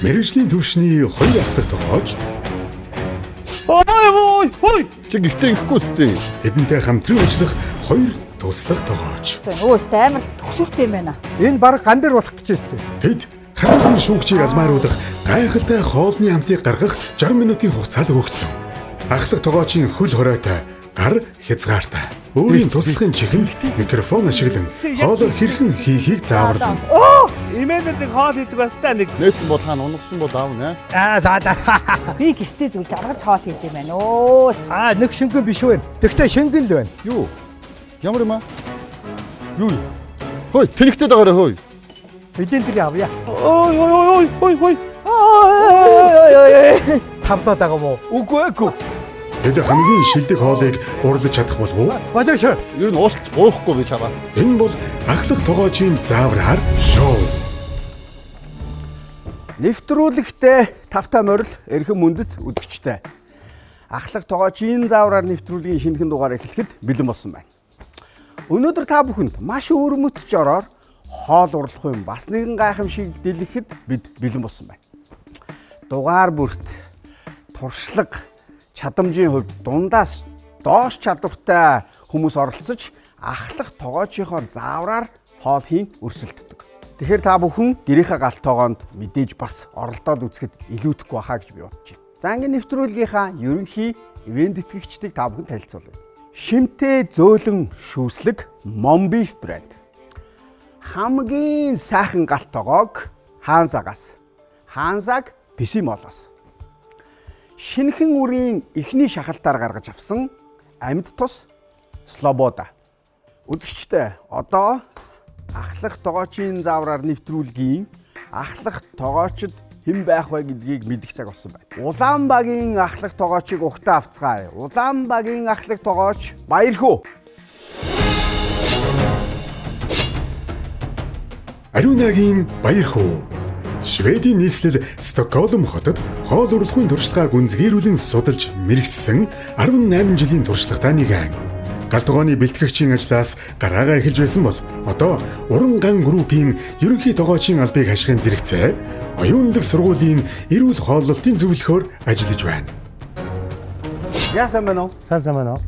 Мэргэжлийн төвшний 2 ахлах тогооч. Ой! Чи гэртээ ирэхгүй сте. Тэдэнтэй хамтран ажиллах 2 туслах тогооч. Өөстөө амар төгшөртэй юм байна. Энэ баг ган дээр болох гэж байна. Тэд хамтран шүүгчийг алмааруулах гайхалтай хоолны амтыг гаргах 60 минутын хугацаа л өгсөн. Ахлах тогоочийн хөл хоройтой, гар хязгаартай. Өөрийн туслахын чихэнд микрофон ашиглан хоолоо хэрхэн хийхийг зааварлана. Имэнэдэг хоол хийдэг баста нэг. Нээсэн бол хаана унагсан бол аавна. За. Би гэртээ зүйл жаргаж хоол хийх юм байна. Нэг шингэн биш вэ? Тэгтээ шингэн л байна. Юу? Ямар юм аа? Юу? Хөөе, тэнэгтэй дагаараа хөөе. Эдийн тэр авъя. Ой. Тавлаад байгаа мó. Үгүй. Тэд хамгийн шилдэг хоолыг урлаж чадах болов уу? Бодоош. Ер нь уушлж буухгүй би чамаас. Энэ бол ахлах тогоочийн заавраар шоу. Нэвтрүүлэгтээ тавтай морил эрхэм мөндөд үзэгчтэй. Ахлах тогоочийн заавраар нэвтрүүлгийн шинэхэн дугаар эхлэхэд бэлэн болсон байна. Өнөөдөр та бүхэнд маш өвөрмөц жороор хоол урлах юм бас нэгэн гайхамшиг дэлгэхэд бид бэлэн болсон байна. Дугаар бүрт туршлага чадамжийн хувьд дундаас доош чадвартай хүмүүс оролцож ахлах тогоочийнхоо заавраар хоол хийн өрсөлддөг. Тэгэхээр та бүхэн гэрийнхээ галт тоогоонд мэдээж бас оролдоод үзэхэд илүүдэхгүй байхаа гэж би бодож байна. За ингээд нэвтрүүлгийнхаа ерөнхий ивент тэтгэгчдийг та бүхэн танилцуулъя. Шимтэй зөөлөн шүүслэг Monbeef брэнд. Хамгийн сайхан галт тоогоог Хаанзагаас. Хаанзаг Писимолоос. Шинэхэн үрийн эхний шахалтаар гаргаж авсан амьд тус Слобода. Үзэгчтэй одоо ахлах тогоочийн заавраар нэвтрүүлгийн ахлах тогоочд хэн байх вэ гэдгийг мэдэх цаг болсон байна. Улаанбагийн ахлах тогоочийг ухтаа авцгаая. Улаанбагийн ахлах тогооч Баярхүү. Ариунагийн Баярхүү. Шведийн нийслэл Стокгольм хотод хоол урлагын туршлагаа гүнзгийрүүлэн судалж мэргэжсэн 18 жилийн туршлагатай нэгэн. Галт тогооны бэлтгэгчийн ажлаас гараагаа эхэлж байсан бол одоо Уран ган группийн ерөнхий тогоочийн албыг хашихын зэрэгцээ оюунлаг сургуулийн эрүүл хооллолтын зөвлөхөөр ажиллаж байна. Яасан байна уу? Сайн байна уу?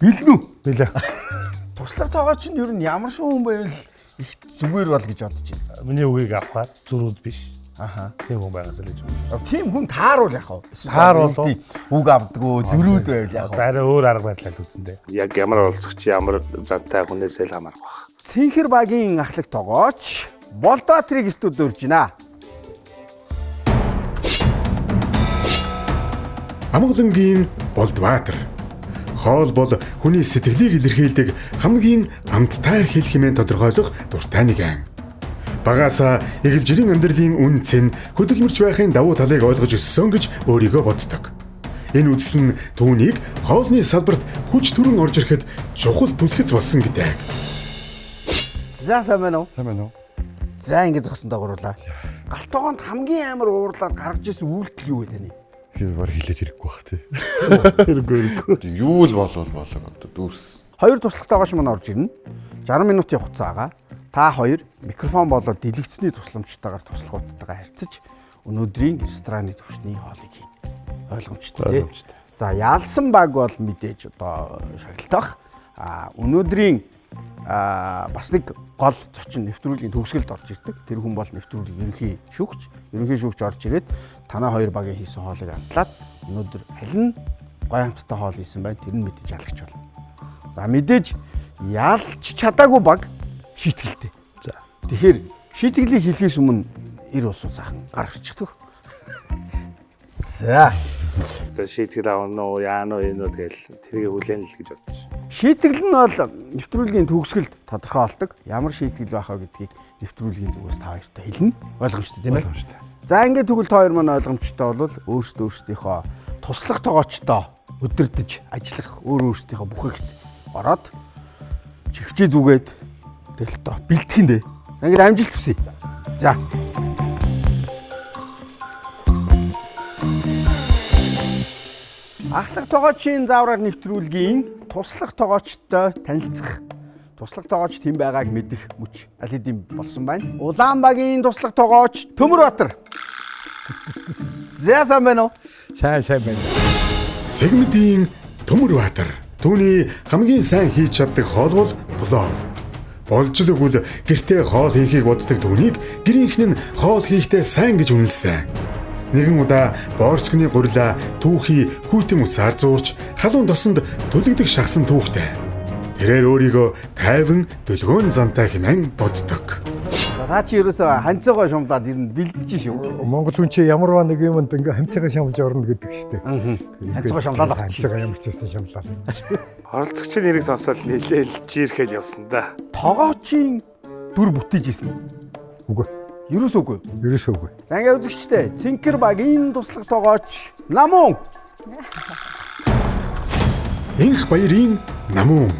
Бэлэн үү? Билээ. Туслах тогооч нь ер нь ямар шоу юм байвал их зүгээр бол гэж бодож байна. Миний үгийг авахаар зөрүүд биш. Аха. Тийм хүн байгаас л гэж байна. Тийм хүн тааруул яах вэ? Тааруул уу? Үг авдггүй, зөрүүд байвал яах вэ? Барай өөр арга барилал үзэн дээ. Яг ямар оролцогч ямар зантай хүнээсээ л хамаарах баг. Цэнхэр багийн ахлах тогооч Болдбаатрыг студ өрж байна. Амгалангийн Болдбаатар. Хоол бол хүний сэтгэлийг илэрхийлдэг хамгийн амттай хэл хэмээн тодорхойлох дуртай нэгэн. Багаасаа эгэлжирийн амьдралын үнц нь хөдөлмөрч байхын давуу талыг ойлгож өссөн гэж өөрийгөө боддог. Энэ үзэл нь түүнийг хоолны салбарт хүч төрөн орж ирэхэд чухал түлхэц болсон гэдэг. За сайн байна уу? Сайн байна уу? За ингэ зогсон дагууруулаа. Галт тогоонд хамгийн амар уурлаад гаргаж ирсэн үйлдэл юу вэ таны? Тэр баг хилээд ирэхгүй бах тий. Хэрэггүй. Юу л болов одоо дүүрс. Хоёр туслах тогооч маань орж ирнэ. 60 минутын хугацаага та хоёр микрофон болоод дэлгэцний тусламжтайгаар туслахуудтайгаа харьцаж өнөөдрийн рестораны төвшний хоолыг хийнэ. Ойлгомжтой. За ялсан баг бол мэдээж одоо шагналтах. Өнөөдрийн бас нэг гол зочин нэвтрүүлгийн төгсгөлд орж ирдэг. Тэр хүн бол нэвтрүүлгийн ерөнхий шүүгч. Ерөнхий шүүгч орж ирээд танаа хоёр багийн хийсэн хоолыг амтлаад өнөөдөр аль нь гоё амттай хоол хийсэн байна тэр нь мэдээж ялгч болно. За мэдээж ялч чадаагүй баг шийтгэлтэй. За тэгэхээр шийтгэлийг хэлхээс өмнө эр усуу цаахан гар орчихдог. За Тэгээд шийтгэл авна уу, яана уу энэ тэгэл тэрийг хүлээн л гэж бодож байна. шийтгэл нь бол нэвтрүүлгийн төгсгөлд тодорхойлдог. Ямар шийтгэл байх вэ гэдгийг нэвтрүүлгийн зүгээс та хоёртай хэлнэ. Ойлгомжтой тийм ээ? Ойлгомжтой. За ингээд тэгвэл та хоёр маань ойлгомжтой бол өөрсдийнхөө туслах тогоочтой өдөрдөж ажиллах өөрсдийнхөө бүхээгт ороод чихвчээ зүгээд тэгэл тоо бэлтгэх юм дээ. За ингээд амжилт хүсье. За. Ахлах тогоочийн заавраар нэвтрүүлгийн туслах тогоочтой танилцах туслах тоогооч тэм байгааг мэдэх мөч аль хэдийн болсон байна. Улаанбагийн туслах тоогооч Төмөрбаатар. Сайн байна уу? Сайн байна. Сегментийн Төмөрбаатар. Түүний хамгийн сайн хийж чаддаг хоол бол плов. Болж л өгвөл гэртээ хоол хийхийг боддог түүнийг гэрийнхэн нь хоол хийхдээ сайн гэж үнэлсэн. Нэгэн удаа боорцгны гурилаа түүхий хүйтэн усаар зуурч халуун тосонд түлэгдэх шахсан түүхтэй. Тэрээр өөрийгөө тайван дүлгөөн зантай хэмээн боддог. Та чи ерөөсөө ханцаага шумдаад ирнэ бэлдэж шүү. Монгол хүн чи ямар нэг юмд ингээ ханцаага шамлж орно гэдэг штеп. Ханцаага шамлаад авчих. Ханцаага ямар ч гэсэн шамлаад. Оролцогчийн нэрийг сонсоод нэлээл жирэхэд явсан да. Тоогоочийн дүр бүтээж исэн үү? Үгүй. Ерөөсөөгүй. Ерөөсөөгүй. За ингээ үзэгчтэй. Цэнхэр багийн туслах тоогооч Намун. Энх баярын Намун.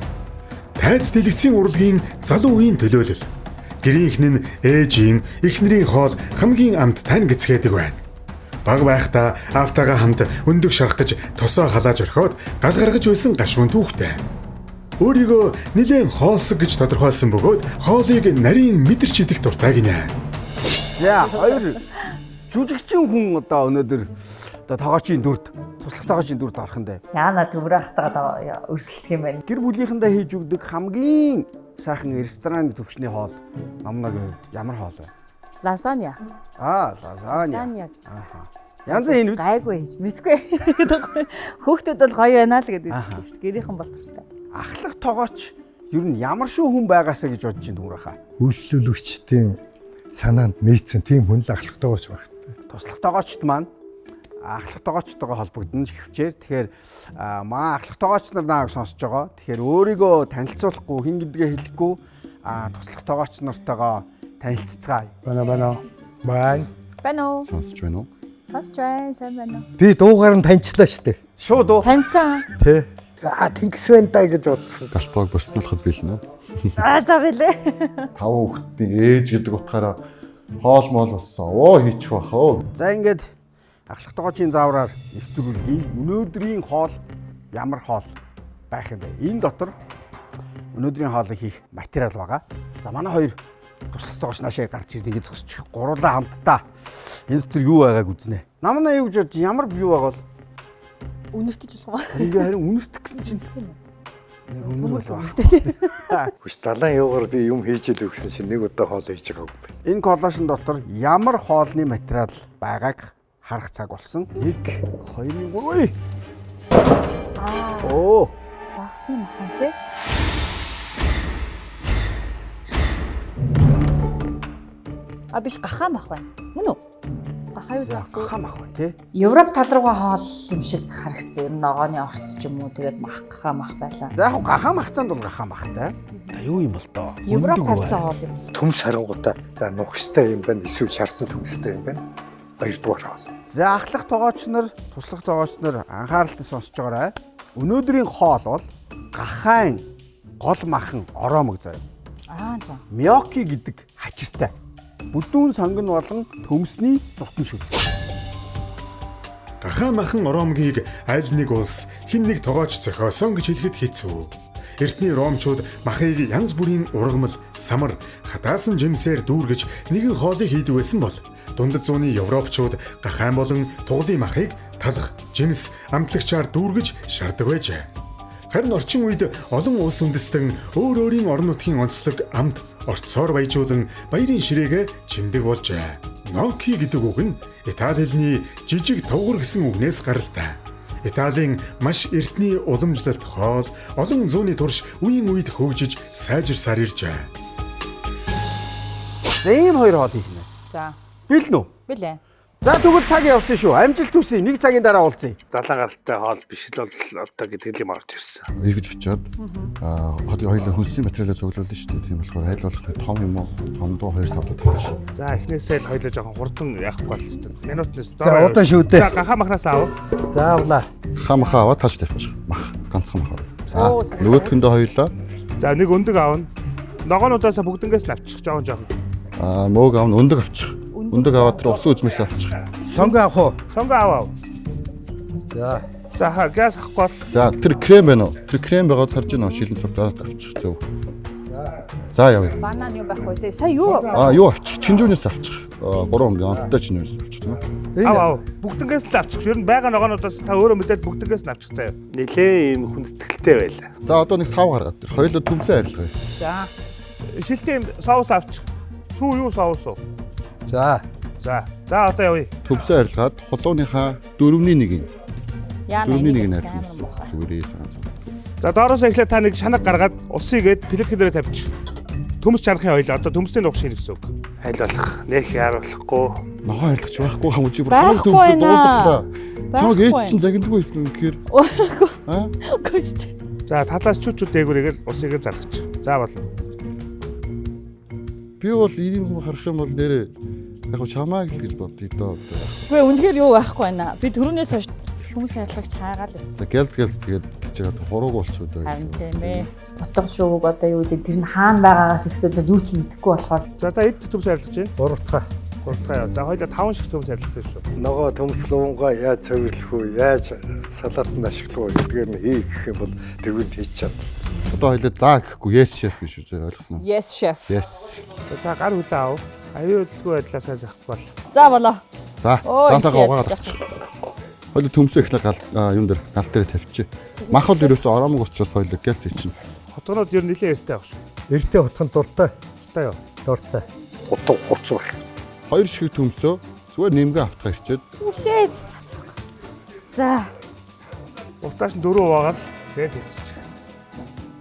Тайз дэлгэцийн урлагийн залуу үеийн төлөөлөл. Гэрийнхэн нь ээжийн, эхнэрийн хоол хамгийн амт тань гэцгээдэг байна. Баг байхдаа аавтайгаа хамт өндөг шарах гэж тосоо халааж орхиод гал гаргаж байсан гашуун түүхтэй. Өөрийгөө нэлээд хоолсог гэж тодорхойлсон бөгөөд хоолыг нарийн мэдэрч идэх дуртай гинэ. За хоёр жүжигчин хүн одоо өнөөдөр одоо тоогоочийн дүрд, туслах тоогоочийн дүрд орохондоо Яана Төмөрбаатараа өрсөлдөх юм байна. гэр бүлийнхэндээ хийж өгдөг хамгийн сайхан рестораны төвчний хоол намнаг ямар хоол вэ? Лазанья. Лазанья. Янз энэ үү? Гайгүй хийж мэдгүй. Хүүхдүүд бол гоё байна л гэдэг шүү дээ. Гэрийнхэн бол дуртай. Ахлах тоогооч ер нь ямар шүү хүн байгаасаа гэж бодож байна Төмөрхаа. Үйлчлүүлэгчдийн санаанд нийцсэн тийм хүн л ахлах тоогооч байх. Туслах тоогоочд маань ахлах тоогоочтойгоо холбогдно хөвчээр. Тэгэхээр маа ахлах тоогооч нар нааг сонсож байгаа. Тэгэхээр өөрийгөө танилцуулахгүй хин гэдгээ хэлэхгүй туслах тоогооч нартайгаа танилццгаая. Бана. Байна уу? Сонсож байна уу? Сонсож байна, сайн байна уу? Би дуугаар нь танилцлаа штэ. Шууд уу? Таньцсан. Тэ. Тэнгис байна даа гэж бодсон. Галбааг боснуулахад билнэ. За гэлээ. 5 хүүхдийн ээж гэдэг утгаараа хоол моол болсон. Оо хийчих бах оо. За ингээд ахлах тоогоочийн заавраар нэвтрүүлгийн өнөөдрийн хоол ямар хоол байх юм бэ? Энэ дотор өнөөдрийн хоолыг хийх материал байгаа. За манай хоёр туслах тоогооч наашаа гарч ирнэ гэж зогсчих. Гурлаа хамтдаа энэ дотор юу байгааг үзнэ. Намнаа юу гэж бодож ямар бий байгаа бол Үнэртэж болох уу? ингээ харин үнэртэх гэсэн чинь нэг үнэр болоо. Хүч далайн явгаар би юм хийж л өгсөн чинь нэг удаа хоол хийж байгаагүй бэ. Энэ коллажн дотор ямар хоолны материал байгааг харах цаг болсон. 1 2 3. Оо, Загсны махан тий. Биш гахаан мах байна. Мөн үү? Гахаа юу загс? гахаан мах байна тий. Европ тал руугаа хоол юм шиг харагдсан. Ер нь ногооны орц ч юм уу тэгээд гахаан мах байлаа. За яг гахаан махтанд бол гахаан махтай. Юу юм бол тоо? Европ тавьсан хоол юм. Төмс харангуудаа за нухстай юм байна, эсвэл шарсан төмстэй юм байна. Хоёрдугаар хоол. За ахлах тоогооч нар, туслах тоогооч нар анхааралтай сонсож байгаарай. Өнөөдрийн хоол бол гахаан гол махан ороомог заяа. За. Мёки гэдэг хачиртай. Бүдүүн сонгон болон төмсний зутан шүү. Гахаан махан ороомгийг аль нэг улс хэн нэг тогооч зохиосон гэж хэлэхэд хэцүү. Эртний ромчууд махыг янз бүрийн ургамал, самар, хатаасан жимсээр дүүргэж нэгэн хоолыг хийдэг байсан бол дундад зууны европчууд гахаан болон тугалын махыг талах, жимс, амтлагчаар дүүргэж шаарддаг байжээ. Харин орчин үед олон улс үндэстэн өөр өөрийн орон нутгийн онцлог амт орцоор баяжуулан баярын ширээгээ чимдэг болжээ. Ноки гэдэг үг нь Итали хэлний жижиг товгор гэсэн үгнээс гаралтай. Италийн маш эртний уламжлалт хоол олон зууны турш үеийн үед хөгжиж сайжирсаар иржээ. Ийм хоёр хоол хийх нэ. За. Билнэ үү? Билээ. За тэгвэл цаг явсан шүү. Амжилт хүсье. 1 цагийн дараа уулзъя. Далайн гаралтай хоол биш л бол одоо гэдэг юм орж ирсэн. Эргэж очиод хоёулаа хүнсний материалаа зөвлөлөө шүү дээ. Тийм болохоор хайлуулах том юм уу? Том дуу 2 савд тавьчих. За эхнээсээ л хоёлоо жоохон хурдан явахгүй болчихсон. Минутнаас За удаа шүү дээ. За гахаа махнаас аав. За авлаа. Хамхаа аваад тааш тавьчих. Мах ганцхан мах. За нөгөөдгөндөө хоёулаа. За нэг өндөг аавна. Ногоонуудаасаа бүгднгээс нь авчих жоохон. Мөөг аавна өндөг авчих. Өндөг аваад тэр усан үзмээс авчих. Сонго авах уу? Сонго аав. За. За газ авахгүй бол. За тэр крем байна уу? Тэр крем байгаад сарж гинөө шилэн цавдаад авчих зөв. За явъя. Банан юу байхгүй те. Сая юу? Юу авчих? Чинжүүнээс авчих. 3 онтой чинжүүнээс авчих тийм үү? Аа бүгднгээс л авчих. Ер нь байгаа ногоонуудаас та өөрөө мэдээд бүгднгээс нь авчих заяа. Нилээ ийм хүндэтгэлтэй байлаа. За одоо нэг сав гаргаад тэр. Хоёулаа төмсөн арилгая. За. Шилтэй юм соус авчих. Сүү юу соус уу? За. За одоо явъя. Төмсөн арилгаад холууныхаа 4-1. Яа 4-1 нэг арилсан. Зүгээрээ сайн. За доороос эхлээд та нэг шанаг гаргаад усыг гээд плетхэн дээр тавьчих. Төмс чанахын хоёлоо одоо төмсний нух шинэ гэсэн үг. Аль болох нэх яаруулахгүй. Ногоо арилгач байхгүй хамууч Байхгүй төмсөн байна. дуусах. Чамаг Байхгүй ээч чинь загиндгүй байсан юм гэхээр. Аа? Гүшт. За талаас чүчүүд дээгүүрийг л усыг л залгаж. За болно. Би бол ийм харах юм бол нэрээ яг чамааг л гэж бодъё доо. Үгүй үнэхээр юу байхгүй байна. Би түрүүнээс хойш хүмүүс арилгагч хайгаал байсан. За гэлз тэгээд гэж байгаа хурууг болчиход байна. Харин тийм ээ. Утга шууг одоо юу гэдэг тэр нь хаана байгаагаас ихсээд юу ч мэдэхгүй болохоор. За эд төмс арилгаж байна. 3 Гуртгаа яа. За хоёлаа 5 шиг төмс арилгах биш шүү. Ногоо төмслүүнгаа яаж цэвэрлэх үү? Яаж салаатанд ашиглах үү? Гэдгээр нь хий гэх юм бол тэрүүнд хийж чадна. Одоо хоёлаа заа гэхгүй yes chef гэж үзээ ойлгосноо. Yes chef. Yes. За гар хүлээ аав. Аюулгүй байдлаасаа захгүй бол. За болоо. За цаасаа угаагаад авчих. Хоёул төмсөө ихнэ гал юм дээр гал дээр тавьчих. Мах бол ерөөсөө ороомог учраас хоёул газ ичнэ. Хотгонууд ер нь нэлээд эрттэй баг шүү. Эртээ утхан дуртай. Та юу? Дуртай. Утга хурц байх. 2 шиг төмсөө зүгээр нэмгээ автгаа ирчээд. Үшээж. За. Утааш нь 4 угаагаад тэгээд ирчих.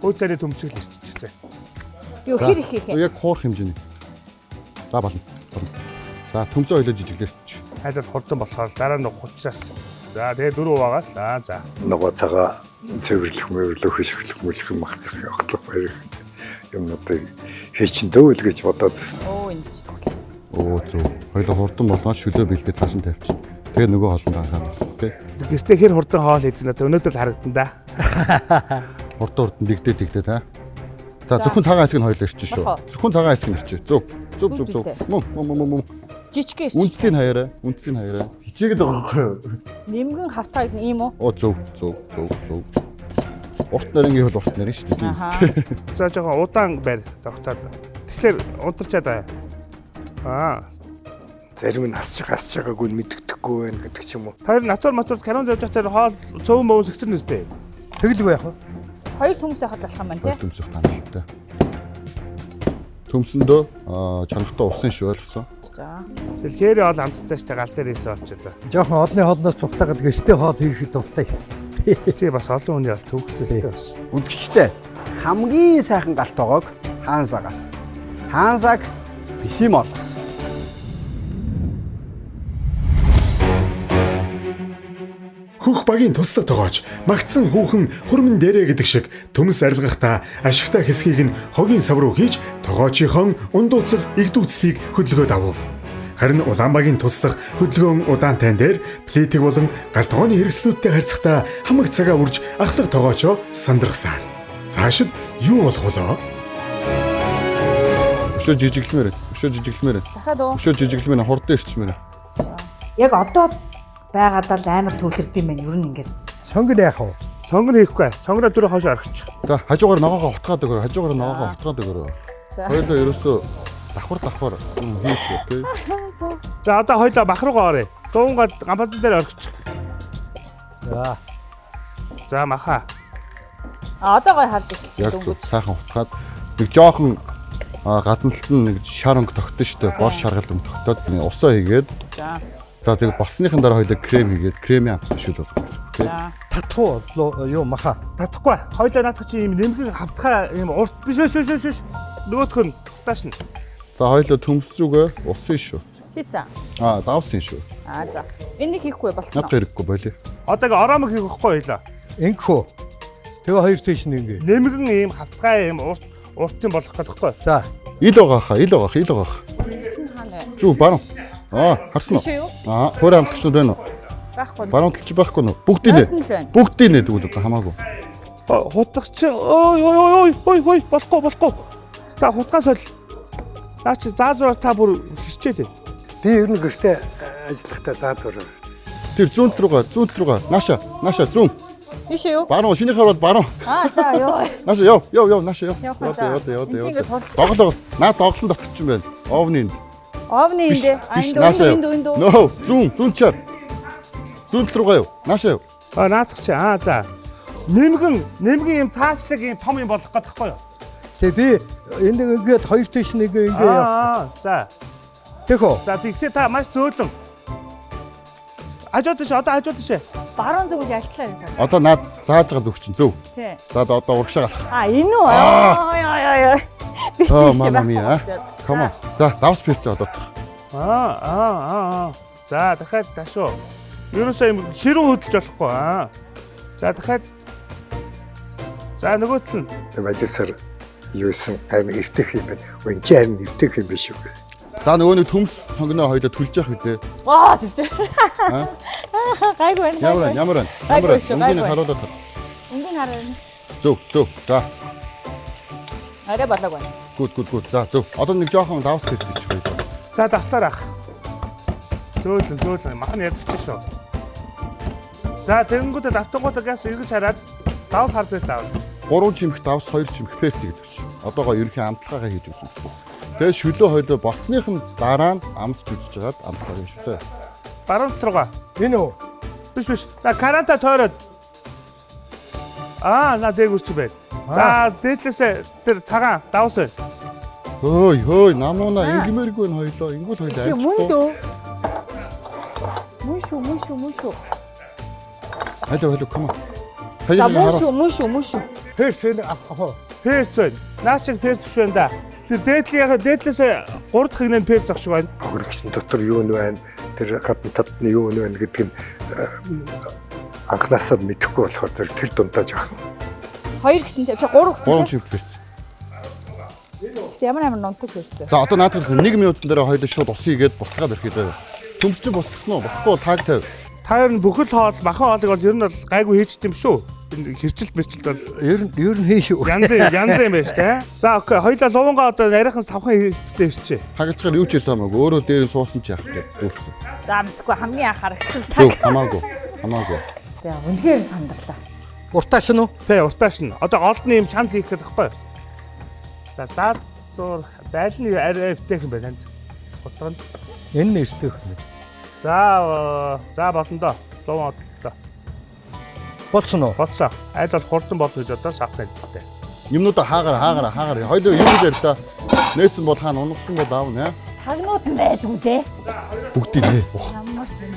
Хөөц царийн төмсөг л ирчихлээ. Юу хэр их хийх юм? Яг хуурах хэмжээний. За болно. За төмсөө хоёул жижиглээч. Хайлт хурдан болохоор дараа нь ухуулчаас. За тэгээд 4 угаагаад за. Ногоо цагаа цэвэрлэх, мөвөрлөх, хөшөглөх, мөлөх махах, явахлах баяр юмнуудыг хийчин дөөл гэж бодоод байсан. Оо энэ ч тоглоо. Оо зөв. Хоёул хурдан болоо шүлөө бэлдээ цааш нь тавьчих. Тэгээ нөгөө хоолнд анхаарах тий. Гэртээ хэр хурдан хоол хийдэг надад өнөөдөр л харагдан да. Хурдан дигдээ та. За зөвхөн цагаан хэсэг нь хоёул ирчих шүү. Зөвхөн цагаан хэсэг нь ирчих. Зөв. Мөн. Жижигээс. Үнцгийн хаяараа. Хичээгээд байгаа юм. Нэмгэн хавтаг ийм үү? Оо зөв. Урт нарийн бол урт нарийн шүү дээ. За жоохон удаан байр тогтоод. Тэгэхээр унтарчаад бай. Зарим нь хасж байгаагүй мэддэхгүй байх гэдэг ч юм уу. Тэр натур канон зовж байхдаа хоол цөөн мөн сэгсэр нүстэй. Тэгэлгүй яах вэ? 2 төмс байхад болох юм байна тий. Төмсөх таналтай. Төмсөндөө чанартай усан шүү ойлгосон. За. Тэгэхээр хоол амттай штэ гал дээр ийсэ болчиход. Жохон одны хоолноос цугтаагаад гэртээ хоол хийхэд дуртай. Тий бас олон хүний бол төвхтөлтэй бас. Үзэгчтэй хамгийн сайхан галт тоогоог хаансагаас. Хаансаг бисимолоос. Хүүх багийн туслах тогооч магтсан хүүхэн хурман дээрээ гэдэг шиг төмс арилгахдаа ашигтай хэсгийг нь хогийн сав руу хийж тогоочийн ундууцал игдүүцлийг хөдөлгөөд авав. Харин Улаанбаагийн туслах хөдөлгөөн удаантай дээр плетик болон гал тогооны хэрэгслүүдтэй харьцахдаа хамаг цагаа үрж ахлах тогоочоо сандрахсаар. Цаашид юу болох болоо? Өшөө жижиглэмээр. Дахиад уу. Өшөө жижиглэмээр хурдан ирчмээр. Яг одоо байгаад л амар төвлөрд юм байна. Ер нь ингээд. Сонгор яах вэ? Сонгор хийхгүй. Сонгороо дөрөв хойш орчих. За хажуугаар ногоогоо утгаад өгөөрэй. Хоёулаа ерөөсөө давхар хийх окей. За одоо хоёлаа бах руугаа оръё. Дуунгаад гамбазан дээр орчих. За маха. Одоо гой харж эхэлчих Яг дөнгөж. зөв сайхан утгаад нэг жоохон гадналт нь нэг шаранг тогтсон шүү дээ. Бор шаргал тогтоод усаа хийгээд. За тэгээ болсныхан дараа хоёлаа крем хийгээд кремийн амтшил болгох окей. Татах уу юу маха? Татахгүй. Хоёлаа наадах чи ийм нэмгэн хавтгай ийм урт биш. Нөгөөх нь тааш нь. За хоёлаа төмс рүүгээ усын шүү. Хийцээ. Давсан шүү. За. Энийг хийхгүй болчихно. Над хэрэггүй болио. Одоо ингээ ороомог хийх байхгүй хоёлаа. Ингэхүү. Тэгээ хоёр тийш нь ингээ. Нэмгэн ийм хавтгай ийм уртын болох гэдэгхгүй. За. Ил байгаа. Зүг баруун. Харсан уу? Хөр амтгчнууд байна уу? Байхгүй. Баруун талч байхгүй нь. Бүгдийн нэ тэгвэл хамаагүй. Хутгач ой болохгүй. Та хутгаас л наач заазуур та бүр хисчээд. Би ер нь гэртээ ажиллахдаа заадвар. Тэр зүүн рүүгээ. Нааша зүүн. Биш юу? Баруун шинийхэр бол баруун. За ёо. Нааша яв нааша яв. Явах уу? Ингээд тулч. Доголоос. Наад доголон дотор ч юм байна. Овны энд. Овны Биш, энд. биш, нааша яв. Нөө зүүн чад. Зүүн рүү гаяв. Нааша яв. Наадах чи. За. Нэмгэн юм цаас шиг юм том юм болох гэдэг байхгүй юу? Тэгээ би ингээд хоёр тийш нэг ингээд За. тэхөө. За тэгтээ та маш зөөлөн. Хажууд тийш одоо хажууд тийш. Баруун зүгэл ялтлаа юм. Одоо наад зааж байгаа зүг чинь зөв. Тий. За одоо урагшаа галах. Энэ үү? Яа. Би чи Мама мия. Come on. За давс пирцээ одоо. За дахиад ташуу. Ерөөсөө юм хэрүүн хөдөлж болохгүй. За дахиад. За нөгөөт нь. Бажисар юусэн харин эвтэх юм байна. Энд чи харин эвтэх юм биш үү? За нөгөө нэг төмс сонгоно хоёлоо түлж явах үедээ. Тэр чи. Гайгүй байна. Ямар Гайгүй шүү, Үнгийн гайгүй. харуулаад тар. Үнгийн хараа. Зөв. За. Арай болоог байна. Гүд. За зөв. Одоо нэг жоохон давс пирц хийчих хоёлоо. За давтаар ах. Зөөлөн махан ядчих шүү. За тэгэнгүүтээ давтангуудаа газ эргэж хараад давс хар пирц аав. 3 чимэх давс 2 чимэх перс гэдэг чинь. Одоогоо ерөнхий амтлагаа хийж өгсөн гэсэн. Тэгээ шөлөө хоёлоо болсныхын дараа нь амсч үзэж хагаад амтлагаа хийж үзье. Баруун руугаа. Энэ үү? Биш. За каранта тойроод. На дээгүүрч байна. За дээдлээсээ тэр цагаан давс байна. Хөөй намууна ингимэргүй нь хоёлоо. Ингүүл хоёлоо Чи мөн дөө. Мөн шүү. Хайлаа come on. За мөн шүү. Перс энэ авах. Перс байна. Наачиг перс биш байна да. Тэр дээдлээсээ 3 дахь хийнэ перс ах шиг байна. Хөргөсөн дотор юу нь байна? Тэр гадна татны юу нь байна гэдг нь анхнаасаа мэдэхгүй болохоор тэр дундаа жаах. 2 гэсэнтэй. 3 гэсэнтэй. 3 чимэх перс. Ямар нунтаг байсан. За одоо наадах 1 минутын дараа хоёлоо шууд ус хийгээд босгаад ирэхэд төмс чинь бослосноо. Бохгүй бол тааг тавь. Та ер нь бүхэл хоол махан хоолыг бол ер нь бол гайгүй хийж дим шүү. Энэ хэрчилт мэрчилт бол Ер нь хийшүү. янз юм байна шүү дээ. За окей, хоёлаа лувангаа одоо нарийнхан савхан хийхдээ ирчээ. Хагалцгаар юу ч хийсэн хамаагүй. Өөрөө дээр нь суусан ч яах вэ? Дүүрсэн. За мэдгүй хамгийн анхаарахсан. Зөв хамаагүй. За үнэхээр сандарлаа. Уртааш нь үү? Тэ уртааш нь. Одоо олдны юм шанс хийх гэдэг байхгүй юу? За зур зайлны арай өвтэйх юм байна танд. Утганд. Энэ нэртэй хөө. За болно доо. Луван одлоо. Болсон уу? Болсон. Айл бол хурдан болно гэж одоо савтай хэлдэг. Юмнуудаа хаагаар. Хоёлоо юу гэж ярьлаа. Нээсэн бол хаана унгасан бол аавна. Тагнууд нь байдгүй дээ. Бүгдийг нээ. Ямар сайн.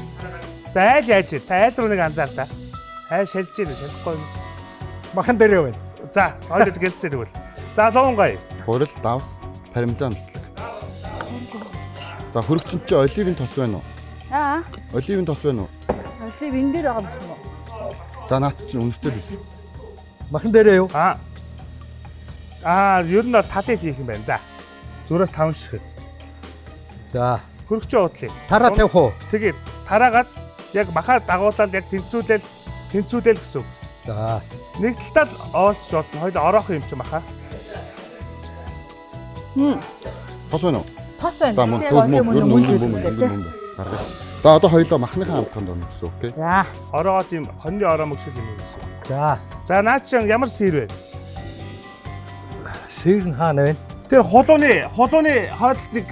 За айл яаж та айл руу нэг анзаар та. Айл шалж ирээ шалахгүй. Махан дээрээ байна. За хоёул гэлцээ тэгвэл. За луван гай. Гурил, давс, пармезан нислэг. За хөрөгчөнд чи оливын тос байна уу? Оливын тос байна уу? Олив энэ дээр байгаа юм шиг үү? За наад чинь үнэтэй биш. Махан дээрээ юу? Ер нь бол талыг хийх юм байна да. 4-5 шихэд. За, Хөрөгчөө удлаа. тараа тавих уу? Тэгээд тараагаад яг махаа дагуулаад яг тэнцүүлэл гэсэн үг. За, Нэг талтаа л оолч болно. Хоёул ороохон юм чи махаа. Тос байна уу? Тос байна. За мөн мөн. Гаргая. За одоо хоёулаа махныхаа хамтанд орно гэсэн үг. За. Ороогоод юм хоньны ороо мөшөл юм гэсэн. за. За наад чинь ямар сэр вэ? Сэр нь хаана байна? Тэр хулууны хоолд нэг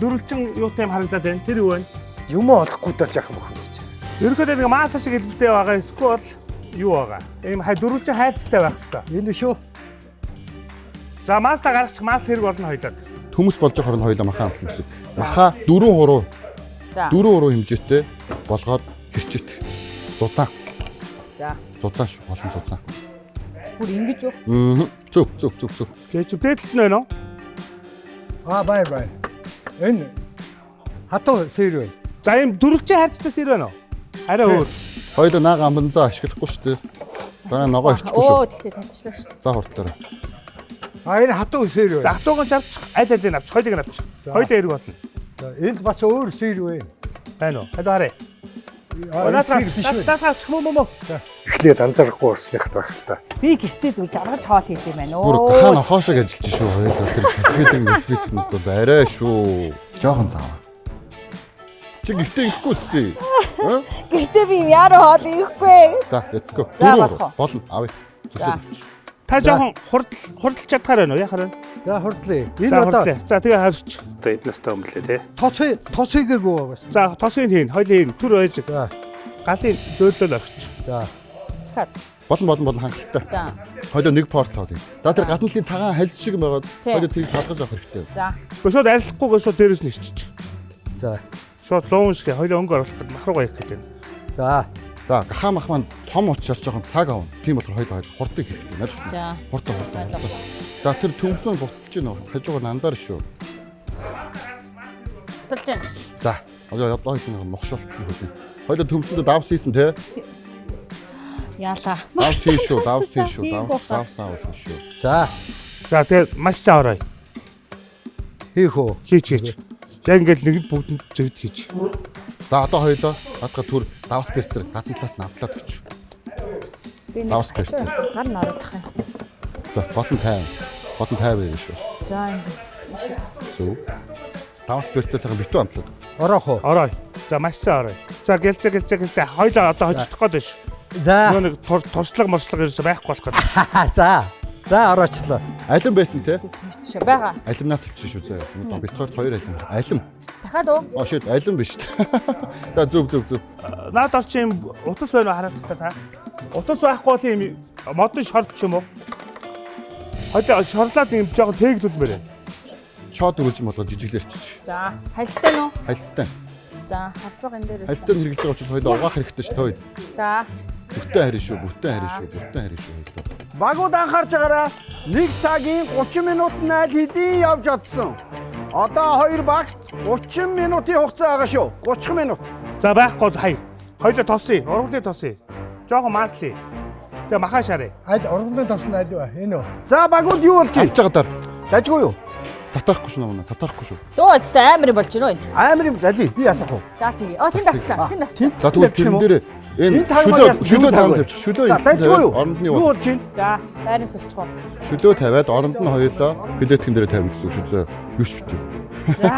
дөрвөлжин юутай юм харагдаад байна. Тэр юу вэ? Юм олохгүй даа жаахан бохомдчихсэн. Ерөнхийдөө нэг мааса шиг элбэтэй байгаа эсвэл юу байгаа? Ийм дөрвөлжин хайрцтай байх хэрэгтэй. Энэ шүү. За маста гаргачих мас хэрэг болно хоёлаад. Төмс болж байгаа хорон хоёулаа махаа хамтан гэсэн. Махаа 4 3 хэмжээтэй болгоод хэрчэт. Зузаан. За. Зузаан шүү. Олон зузаан. Бүр ингэж юу? Зөв. Гэж дээдлэлт нь байна уу? Бай. Энэ хатуу сэр байна. За ийм дөрвөлжин хайрцтай сэр байна уу? Арай өөр. Хоёулаа наага амбанзаа ашиглахгүй шүү дээ. Дараа ногоо ирчихгүй шүү. Тэгтээ тавьчлаа шүү. За хурдлаарай. Энэ хатуу сэр байна. За хатууган авчих, аль авчих, хоёулыг нь авчих. Хоёулаа хэрэг болно. За, энд бас өөр сэр байна. Байна уу? Халуу харъя. Датаа авчих мөн. Эхлээд анзаарахгүй болсныхд байх л та. Би гэртээ зүг жаргаж хоол хийх юм байна. Бүр хаана хоошоо ажиллаж шүү. Хоёулаа тэр фитинг бол арай шүү. Жохон цаава. Чи гэртээ ихгүй үстэй. Гэхдээ би яаруу хоол ихгүй. За, let's go. За, болох уу? Болно. Авъя. За. Та жоохон хурдалж чадхаар байна уу? Яхаар байна? За хурдлаа. Энэ За одоо хурдлаа. За тэгээ харч. Одоо эднээс та өмнөлээ тий. тос хийгээгүй бас. За тосыг хийн, хоёлын хийн, түр байж. За. Галын зөөлөл өгч. За. Дахиад. Болно хангалттай. За. Хоёул нэг порт тоодъя. За тэр гадналын цагаан хальс шиг юм байгаа. Тий. Хоёул тэрийг салгаж авах хэрэгтэй. За. Гэхдээ шууд арилахгүйгээр шууд дээрээс нь иччих. За. Шууд луун шиг хоёлын өнгө оруулахад махруугаа их гэдэг. За. За, гахаа мах маань том учраас жоохон цаг авна. Тийм болохоор хоёул хурдыг хэрэгтэй. Ойлгосон. За. Хурд. За, тэр төмслөө буцаж гин үү? Хажуугаар анзаар шүү. Баталж байна. За, одоо энэ мохшолт хөлөө. Хоёул төмслөд давс хийсэн те. Яалаа. Давс шүү. Давс аавал шүү. За. За тэгээ маш цаа орой. Хийх үү? Хийч. Яг ингээд нэгэд бүгдэнд жигд хийж. За, одоо хоёулаа гадга түр давс бэрцэр гадна талаас нь автлаад өгч. Давс бэрцэр. Гар наруудах юм. За, болон тайван биш бас. За ингэ. Зөв. Давс бэрцэр цагаан битүү амтлаад. Ороох уу? Орой. За маш цаа орой. За гэлцээ. Хоёлоо одоо хожигдох гээд биш. За. Нэг туршлага ирсэн байхгүй болох гээд. За. За ороочлоо. Алим байсан те. Тэрч байгаа. Алимнаас авчих шүү зөө. Биткойн 2 алим. Алим. Дахиад уу? Шид алим биш. За зөв. Наад орч юм утас байна уу хараад та. Утас байхгүй бол юм модон шорт ч юм уу? Хойд шорлоод юм жоохон тээглүүлмээр байна. Шот үргэлж юм болоо жижиглэрчиж. За. Хальстай нь уу? Хальстай. За. Халбаг энэ дээр. Хальстай хэрэглэж байгаа учраас хоёул угаах хэрэгтэй ш тоо. За. Бүтэн харин шүү. Багууд анхаарч байгаарай. 1 цагийн 30 минутын айл хэдийн явж одсон. Одоо 2 багт 30 минутын хугацаа байгаа шүү. 30 минут. За байхгүй хай. Хоёлоо тосъё. Ургуулын тосъё. Жоохон маслий. Тэгээ махаа шараа. Аль ургамлын тос нь аль вэ? Энэ үү? За багууд юу болж Авч байгаа даа. дажгүй юу? Сатарахгүй шүү наа. Сатарахгүй шүү. Дөө өстэй амар юм болж байна энд. Амар юм зали. Би ясах уу? За тэгээ. Тэнд тасцаа. За тэгвэл тэрэн дээр энэ шүлөө тавьж тавьчих. Шүлөө дажгүй юу? Орондны Юу болж байна? За. Байрны сулчгоо. шүлөө тавиад оронд нь хоёулаа плеткэн дээр тавина гэсэн үг шүү зөө. Юу ч битүү. За.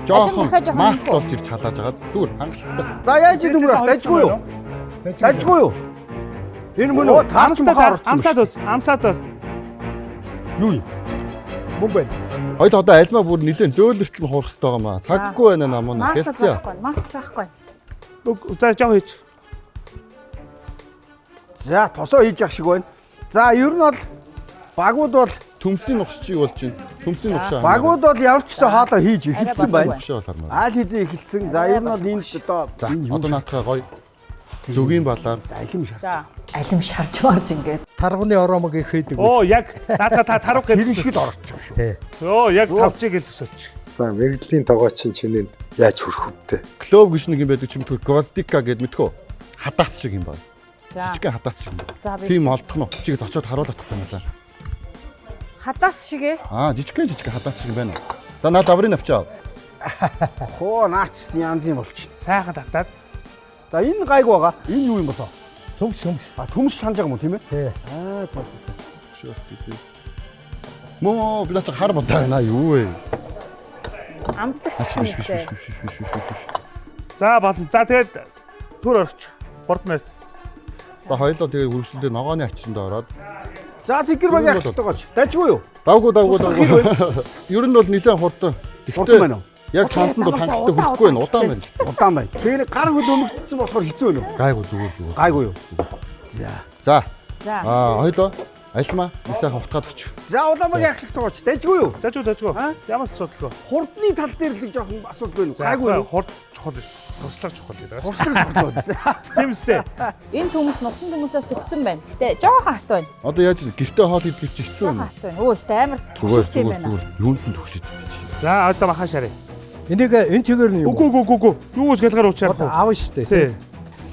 Жоохон дахиад маск жоохон болж ирж халааж агаад зүгээр хангалттай. За яаж идэмрэх дажгүй юу? Дажгүй юу? Энэ мөн үү? Таарч махаар орсон. Амсаад бол. Юу юм? Мөн байна. Хоёул одоо альмаа бүр нэлээд зөөлөртөл нь хуурах хэрэгтэй байгаа маа. Цаггүй байна нам уу. Хэлцээ. Маск байхгүй. За жоо хийж. За тосоо хийж явах шиг байна. За ер нь бол багууд бол Төмслийн нухшчийг болж байна. Төмслийн нухшаа. багууд бол ямар ч гэсэн хоолоо хийж эхэлсэн байна. Нухшаа хармаа. Айл хийзээ эхэлсэн. За ер нь бол энд одоо За одоо наатахаа гоё зүгийн балаар алим шар. За. Алим шарж марж ингээд. Тарганы оромог их хийдэг. Оо яг та таруу Тэр гэж. шиг л орчих шүү. Тий. Оо яг тавчиг хэлсэлч. За мэрэгжлийн тогоо чиний яаж хөрөх вүтэй. клов гэж нэг юм байдаг чим төр гвоздика гэд мэдхөө. Хадаас шиг юм байна. За. Жижигхэн хадаас шиг. За би. Тийм олдох нь. Чигээс очиод харуулах тах юм байна. Хадаас шигээ. Жижигхэн хадаас шиг байна. За наад аврын авчаа. Хоо наач янз юм болчих. Сайхан татаад. За энэ гайг байгаа. Энэ юу юм болоо? Төмс. Төмс шанаж байгаа юм уу тийм ээ? Тий. За. Мөө би наач хар бодаа байна юу вэ? Амтлагч юм дээ. За болно. За тэгээд түр орч. 3 минут. За хоёлоо тэгээд үргэлжлүүлээ ногооны ачинд ороод. За зикэр баг яах хэрэгтэй гоч. Дажгүй юу? Давгүй. Ер нь бол нэлээд хурдан. Хурдан байна уу? Яг сансанд бол хангалттай хөрөхгүй байна. Удаан байна. Удаан байна. Тэгээ гар хөл өмөгдсөн болохоор хэцүү байна уу? Гайгүй зүгээр. Гайгүй юу? За. За. За. Хоёлоо альмаа нэг сайхан утгаад өгч. За улаамаг яах хэрэгтэй гоч. Дажгүй юу? Дажгүй. Ямар ч асуудалгүй. Хурдны тал дээр л жоохон асуудал байна уу? Гайгүй юу? Хурд чухал биш. Туслах чухал гэдэг. Туршлага чухал. Тийм үстэй. Энэ төмс нугсан төмөөсөөс төгсөн байна. Гэтэ жоохон хат байна. Одоо яаж гэртээ хоол идэх чи хэцүү Жоохон байна. хат байна. Өө өстэй амар. Зүгээр. Юунд нь төгшөж. За одоо махаа шараа. Энийг энэ чигээр нь юу? Үгүй. Юу гэж гэлгаар уучаар. Одоо аав штэ. Тий.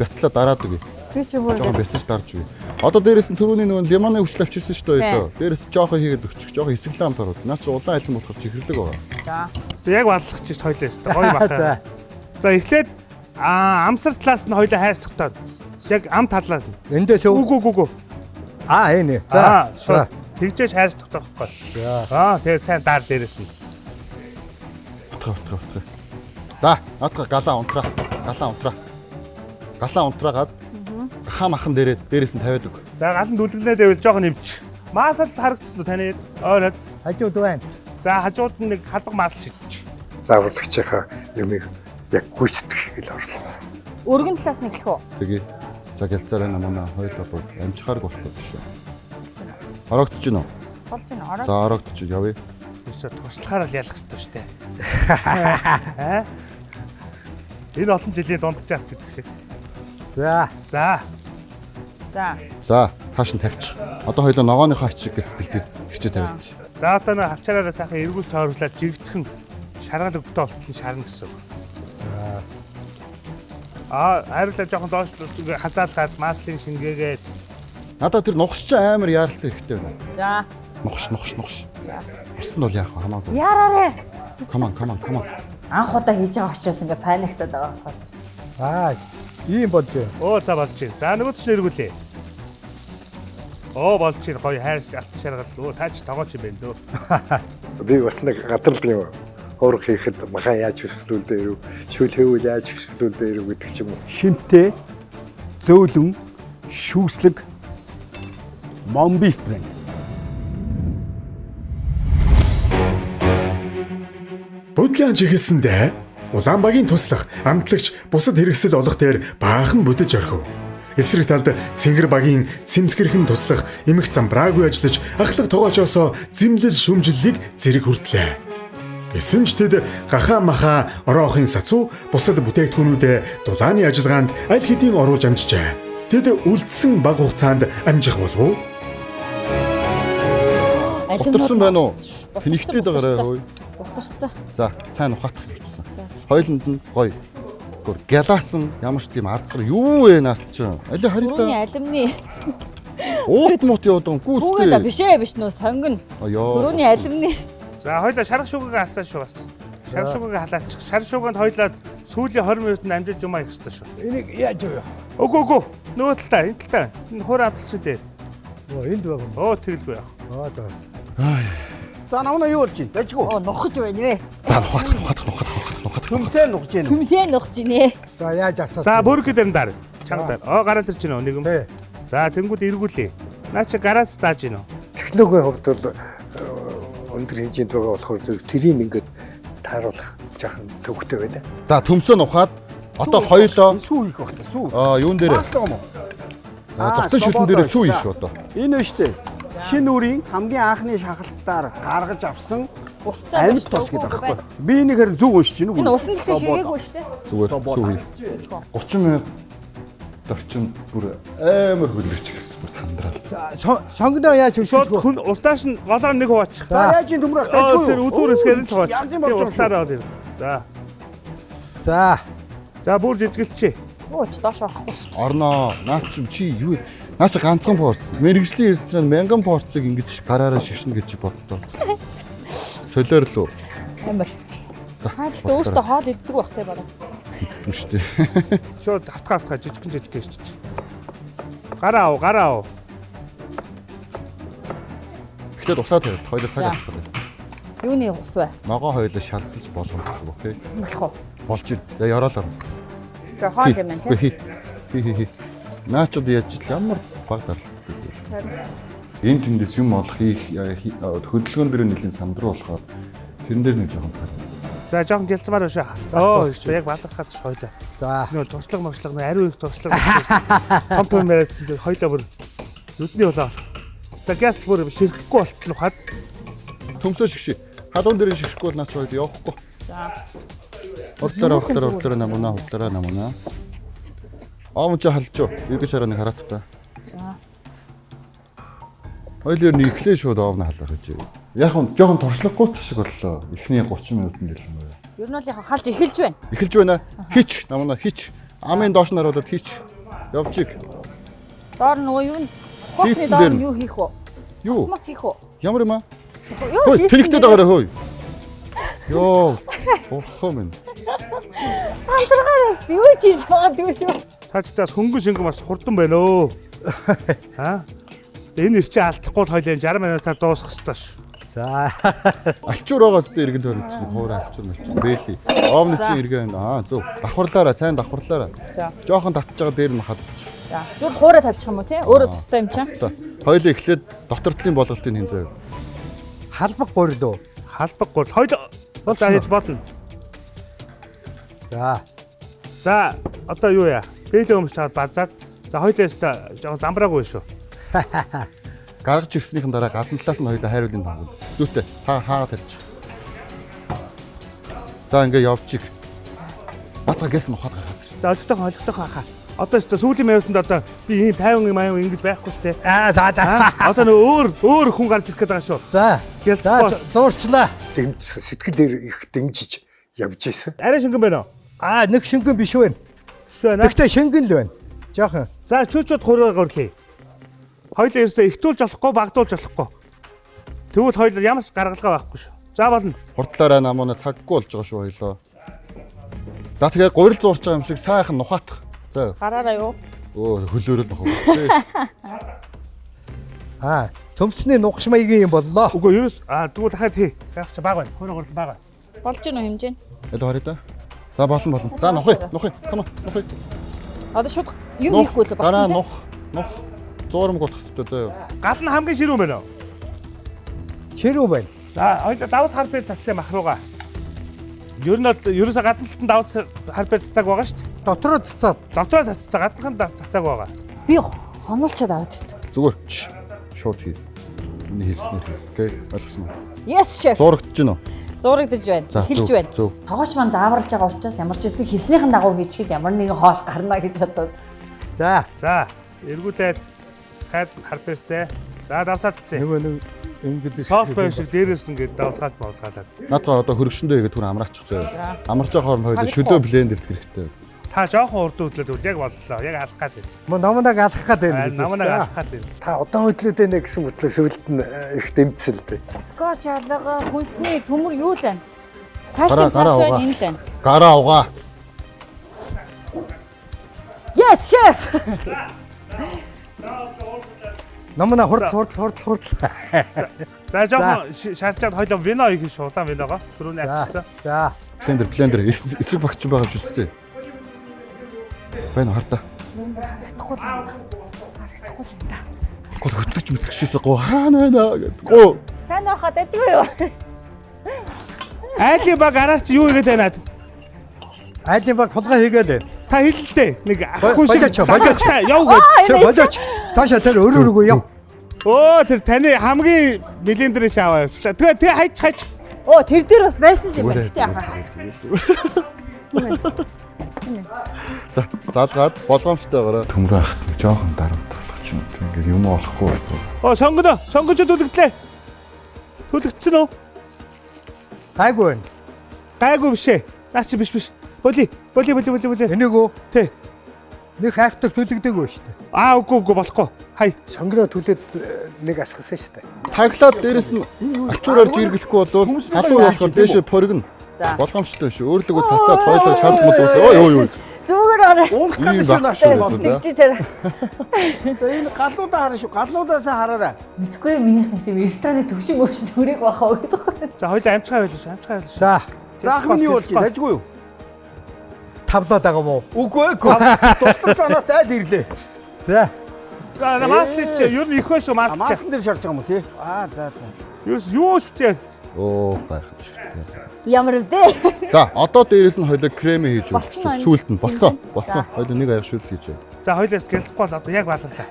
Бяцлаа дараад өгье. Би чи хөр. Жохон бяцаж дарж өгье. Одоо дээрэс нь түрүүний нөгөө лимоны өвчл авчирсан шүү дээ одоо. Дээрэс жохон хийгээд өгчих. Жохон эсгэлэн амт ороод. Наач улаан айлм болох чихэрдэг байгаа. За. Яг баллах чиж хоёлаа өстэй. Гоё бахаа. За эхлээд амсар талаас нь хоёлаа хайр цогтоод. Яг ам талаас нь. Эндээс өв. Үгүй. Энэ. За. За. Тэгжээж хайр цогтоохгүй. Тэгээд сайн даар дээрээс нь. Утга. За, наатах галаа унтраа. галаа унтраагаад хаа махан дээрээс нь тавиад өг. За гал нь дүлгэлнээ дэвэл жоохон нэмч. Маасал харагдсан уу таны? Ойроод. Хажууд байна. За хажууд нь нэг халбаг маасал шидчих. Зааварлагчийнхаа юмыг яг гүйцэтгэх хэл орлоо. Өргөн талаас нь эхлэх үү? Тэгээ. За гэлцээрээ намаа хойлоо амжихаар болтоо шүү. Орогдож гинөө. Болж байна. Ороо. За орогдож явъя. Өчигдөр туслахаар л ялах хэрэгтэй шүү дээ. Энэ олон жилийн дунджаас гэдэг шиг. За. За. За тааш нь тавьчих. Одоо хоёлоо ногооныхоо ачиг гэсэлтэд хичээ тавиад. За одоо нэг хавчаараа сайхан эргүүл тойруулаад жигдхэн шаргал өгтөө болтол шарна гэсэн. Хайрлаа жоохон доош хазаалгаад маслын шингээгээд. Надад тэр нухш чи амар яаралтай хэрэгтэй байна. За. Нухш. За. Орсон бол яах вэ? Хамаагүй. Яраарэ. Come on. Анх удаа хийж байгаа учраас ингээ паниктаад байгаа болохоос. Ийм болж байна. Оо за болж байна. За нөгөө ч нэргүүлээ. Оо болж байна. Гоё хайрч алт шаргал. Оо таач тогооч юм байна лөө. Би бас нэг гадрал юм. Хург хийхэд махан яаж хөсгөлүүлдэ ирв, шүл хэвэл яаж хөсгөлүүлдэ ирв гэдэг ч юм уу. Шинтэй зөөлөн шүүслэг Момбиф брэнд. Бодлын чихэлсэндээ Улаанбаагийн туслах амтлагч бусад хэрэгсэл олох дээр баахан бүдэж орхив. Эсрэг талд Цэнгэр багийн цэмцгэрхэн туслах эмх зам браагүй ажиллаж ахлах тоогоочоосоо зэмлэл шүмжиллийг зэрэг хүртлээ. Гэсэн ч тэд гахаа махаа ороохын сацуу бусад бүтээгдэхүүнүүдэд дулааны ажиллагаанд аль хэдийн оруулж амжжээ. Тэд үлдсэн бага хугацаанд амжих болов уу? Бутарсан байна уу? Тэнэгтэй дагаарай хөөе. Бутарсан. За сайн ухаатах хэрэгсэн. Хойлонд нь гоё. Гөр гялаасан ямар ч тийм арцгар юу вэ наад чи? Али харитаа. Түрүүний алимны. Уут мут яваад гүйцтэй. Бүгд биш нөө сонгоно. Түрүүний алимны. За хоёлаа шарах шугагаа асаа шүү бас. Шарах шугагаа халаачих. Шарах шуганд хоёлаад сүүлийн 20 минутанд амжиж юмаа их хэвчээ шүү. Энийг яаж вэ? Үгүй. Нөгөө талаа, энэ талаа. Энэ хуур амтлагч дээр. Энд байгаа юм. Оо тэгэлгүй яах. За намна юу болж байна? Дажгүй. Нухаж байна вэ? За ухаатах. Түмсээ нухаж байна. Түмсээ нухаж байна. За яаж асаа. За бүргэ дээр дараа. Чанга дээр. Гараад ирж гинөө нэг юм. За тэнгууд эргүүлээ. Наа чи гараас зааж гинөө. Технологийн хувьд бол өндөр хэмжээнд байгаа болохоор тэрийг ингээд тааруулах жаахан төвөгтэй байлаа. За төмсөө ухаад одоо хоёлоо Сүү хийх багтаа сүү. юун дээр Маслаа юм уу? зогтон шилэн дээр сүү ийш одоо. Энэ нь штэ. Шинэ үрийн хамгийн анхны шахалтаар гаргаж авсан амьд тос гэдэг байхгүй. Би энийг хэрэг зүг уншиж гинүү. Энэ усан зэгтээ шигээгүй шүү дээ. Зүгээр сүү. 30 минут орчим бүр амар хөлөрч гисэн бүр сандрал. Сонгоно яаж Шууд хөшөлгөө. хүн уртааш нь голоор нэг хуваачих. За яаж юм төмрөх Тэр дажгүй. үзүүр хэсгээр нь хуваачих. Янз бүр Уртаараа бол. За. За бүр жижигэлчээ. Ууч доош орохгүй шүү дээ. Орноо. Наач чи юу вэ? Нааша ганцхан порц. Мэргэжлийн ресторан 1000 порцыг ингэж гараараа шигшнэ гэж боддоо. Солиор лөө. Амар. Хаалагт өөртөө хоол иддэг байх те бараа. Үштэй. Шууд хатгаа жижиг ирчих. Гараа уу. Гэхдээ усаа тавьд. Хоёул цаг авах. Юуны ус вэ? Ногоо хоёул шалцаж боломжгүй, окей? Болох уу? Болж ин. Я яраалаа. За хоол юм байна те. Хи. Наачууд яаж л ямар баг дарлаа. Энэ тэндээс юм олох их хөдөлгөөн дээр нэлийн сандруу болохоор тэрэн дээр нэг жоохон цаа. За жоохон гэлцмаар байна шүү. Яг балгахад хойлоо. За. Нөө туршлага ариу их туршлага. Том яриад хойлоо бүр нүдний улаа. За газ бүр ширхэхгүй болтол ухаад. Төмсөө шигшээ. Халуун дээр шигшэхгүй бол наач хойлоо явахгүй. За. Уртлаараа намуна. Аамч халжоо. Иргэн шараа нэг хараат та. За. Хоёлоор нэг ихлээ шууд аавна халах гэж. Яг нь жоохон туршлагагүй шиг боллоо. Эхний 30 минутанд л юм байна. Ер нь л яг халж эхэлж байна. Эхэлж байна. Хич намна хич. Амын доош нь харуулаад хич. Явчих. Доор нөгөө юу н хохны доор юу хийх вэ? Юу? Мас хийх үү? Ямар юм аа? Юу Хөөе, тэнэгтэй дагаараа хөөе. Йоо. Орхоо минь. Сандрагаас юу хийж байгаа дүү шүү. Цаачтаас хөнгөн шингэн бас хурдан байна өө. Энэ ирчээ алдахгүй хойлоо 60 минутаар дуусгах ёстой ш. За. Алчуур байгаас дээр иргэн төрөл чинь хуурай алчуур мэлчүүр. Бэли. Оомны чинь иргэн байна. Зөв. Давхарлаараа, сайн давхарлаараа. За. Жохон татж байгаа дээр нь хадчих. За. Зүр хуурай тавьчих юм уу тий? Өөрөө тустай юм чинь. Хоёлоо эхлээд доктор талын болголтын хинзээ. Халбаг гурил уу? Халбаг гол. Хоёул за хийж болно. За. За одоо юу яа? Бэлээ өмс чаад базаад. За хоёлоо жоохон замбраагүй шүү. Гаргаж ирснийхэн дараа гадна талаас нь хоёлоо хайруулын тав. Зүйтэй. Та хаагаад тавьчих. За ингээ явчих. Батга гэс нухад гаргаад. За олигтойхон хаа. Одоо ч сүүлийн минутанд одоо би ийм 50 маяг ингэж байхгүй шүү дээ. За. Одоо нөө өөр хүн гарч ирэх гээд байгаа шүү. За. Гэлцээ. Зуурчлаа. Дэмж сэтгэлээр их дэмжиж явж исэн. Арай шингэн байна уу? Нэг шингэн биш вэ? Шүү байна. Тэгтээ шингэн л байна. Жохон. За чүүчүүд хураа горлээ. Хоёлоо ерөөсөө ихтүүлж болохгүй, багдуулж болохгүй. Тэгвэл хоёлоо ямар ч гаргалгаа байхгүй шүү. За болно. Хурдлаараа намуuna цаггүй болж байгаа шүү хоёлоо. За тэгээ гурил зуурч байгаа юм шиг сайхан нухаатах. За. Гараараа юу? Хөлөөрөл нухав. Төмсний нугаш маягийн юм боллоо. Үгүй ерөөс тэгвэл дахиад хий. Яах чи баг байна. Хураа горл баг байна. Болж гэнэ хэмжээ нь. Эдэ харъя та. За болно. За нухай. Come on. Одоо шууд юм хийхгүй л Дараа болсон. нух. Зуурмаг болох хэрэгтэй заяа. Гал нь хамгийн ширүүн байна уу? Ширүү байна. За хоёул давс хар бэр цацсан махрууга. Ер нь ерөөсө гадналтанд давс хар бэр цацаг байгаа шүү дээ. Дотроо цацаад. Дотроо цацсан гаднаханд цацаг байгаа. Би хонуулчаад аваад шүү. Зүгээр. Шууд хий. Миний хэлснээр хий. Окей. Ойлгосон уу? Yes chef. Зурагдж гин үү? Зурагдж байна. Эхэлж байна. Зөв. Тогооч маань зааварлаж байгаа учраас ямар ч үсэн хийснийхэн дагуу хийчихэд ямар нэгэн хоол гарна гэж бодоод. За эргүүлээд хад хар бэрцээ. За давсаа цэцээ. Нэг ингэдэг Соос байх шиг дээрээс нь ингээд давсгаад боолгаалаад. Надгаа одоо хөргөшөндөө игээд түр амраачих заяа. Амарч байгаа хооронд хоёул шөдөө блендерт хэрэгтэй. Та жоохон урд хөдлөөд үл яг боллоо. Яг алах гад байна. Мо намнаг алах гад байна. Намнаг алах гад байна. Та удаан хөдлөөд байна гэсэн мэтлээ сүлд нь их дэмжсэлтэй. Скотч алга хүнсний төмөр юу л байна? Кальцийн цаас байна энэ л байна. Гараа угаа. Yes chef. Намна хурд. За жоохон шаарчаад хоёлоо вино их шуулаан виногоо түрүүний авчихсан. За. Блендер эсрэг багч байгаа юм шүү дээ. Байна хартаа. Гол хөтлөж мэтгэжсэн гоо хаана гэж. Гоо. Сайн байхад ажгүй юу? Айлын баг араас чи юу игээд байна? Айлын баг хулгай хийгээд байна. Та хэлэлтэй нэг ахгүй шиг болооч. Яв гэж. Чи болооч. Таашаа тэр өрөөргөө яв. Тэр таны хамгийн блендерээ чи аваа явуулчихлаа. Тэгээ хайч. Тэр дээр бас байсан юм байна. Тэгтээ яхаа. За залгаад болгоомжтой гараа. Төмрөө ахт нэг жоохон дарамт болох юм. Ингээд юм олохгүй. Сонгож төлөгдлээ. Төлөгдсөн үү? Гайгүй байна. Гайгүй биш ээ. Наа чи биш. Боли. Энийг үү? Тэ. Нэг хайхтар төлөгдөөгүй шүү дээ. Үгүй болохгүй. Хай. Сонгороо түлээд нэг асгасан шүү дээ. Таглаад дээрэс нь ачуураар жиргэлэхгүй болвол халуун болохоор дээшээ поригно. За. Болгоомжтой шүү. Өөрлөгөө цацаад хоёлоо шаардлага үзүүлээ. Ой. Зүгээр орой. Уулах гэсэн нааш шүү. Тэгж чараа. За энэ галуудаа хараа шүү. Галуудаасаа хараарай. Мэдхгүй минийх нэг тийм рестораны төвшин мөш төрийг бахаа гэдэг. За хоёлаа амтгаа байлаа шүү. За. Заах миний болж дайжгүй юу? Тавлаад байгаа мó. Үгүй. Туслах санаатай айл ирлээ. За. Маслич ер нь их байх шүү маслич. Маасан дээр шарж байгаа юм уу тий? За. Ерөөс юу шүү. Гайхаж. Ямар вэ? За одоо дээрэс нь хоёлоо кремээ хийж өгсөн. Сүүлд нь болсон. Хоёлоо нэг аяг шүлт хийж. За хоёлаас гэлэхгүй бол одоо яг баалгалаа.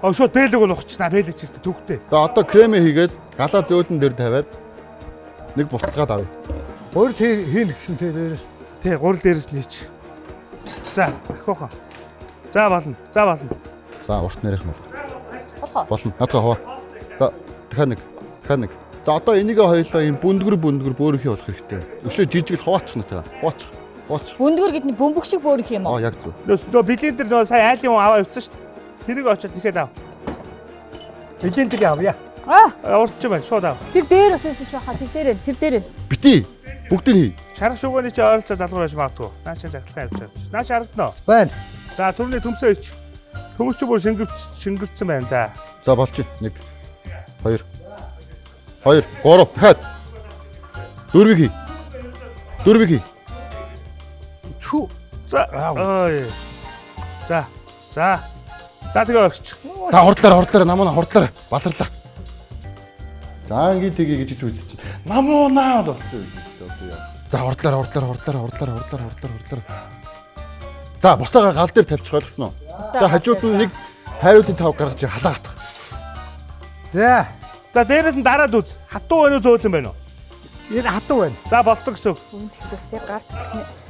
Шууд бэлэг нухчихнаа бэлэж чистэ төгтөө. За одоо кремээ хийгээд галаа зөөлөн дээр тавиад нэг буцалгаад авъя. Өөр хийн гэсэн тий дээрээс. Тий гурал дээрээс нь хийч. За ахиухан. За болно. За урт нэрх нь Болохоо. болно. Надгаа хаваа. За дахиад нэг. За одоо энийгээ хоёлоо юм бүндгэр бөөрөхий болох хэрэгтэй. Өшөө жижиг л хуваачих нэ. Хуваачих. Бүндгэр гэдний бөмбөг шиг бөөрөх юм уу? Яг зөв. Нөө блендер нөө сая айлын хүн аваа явуулсан шүү дээ. Тэрийг очоод нэхэд ав. Блендер авъя. Урдч байна шууд ав. Тэр дээр бас байсан шүү хаа. Тэр дээр. Бити. Бүгдийг хий. Шарах шууганы чи ойролцоо залгуур байж магадгүй. Нааша захлаа явж. Нааша харагдана уу? Байна. За түрүүний төмсөө ич. Төмөс чи бүр шингэрсэн байна да. За болчих. 1 2 2 3 дахиад 4-ийг хий. 4-ийг хий. Чүү. За. Ой. За. За. За тэгээ өгч. За хурдлаараа намаа хурдлаараа баларлаа. За ингэ тгий гэж хэлсэн үз чинь. Намуунаа л болсон юм шүү дээ. За хурдлаараа. За буцаага гал дээр тавьчих ойлгосноо. За хажууд нь нэг хайруулын тав гаргаж халаа гатах. За. За дээрээс нь дараад үз. Хатуу байна уу зөөлөн байна уу? Энэ хатуу байна. За болцсон гэсэн. Үн тэгтээ гарт.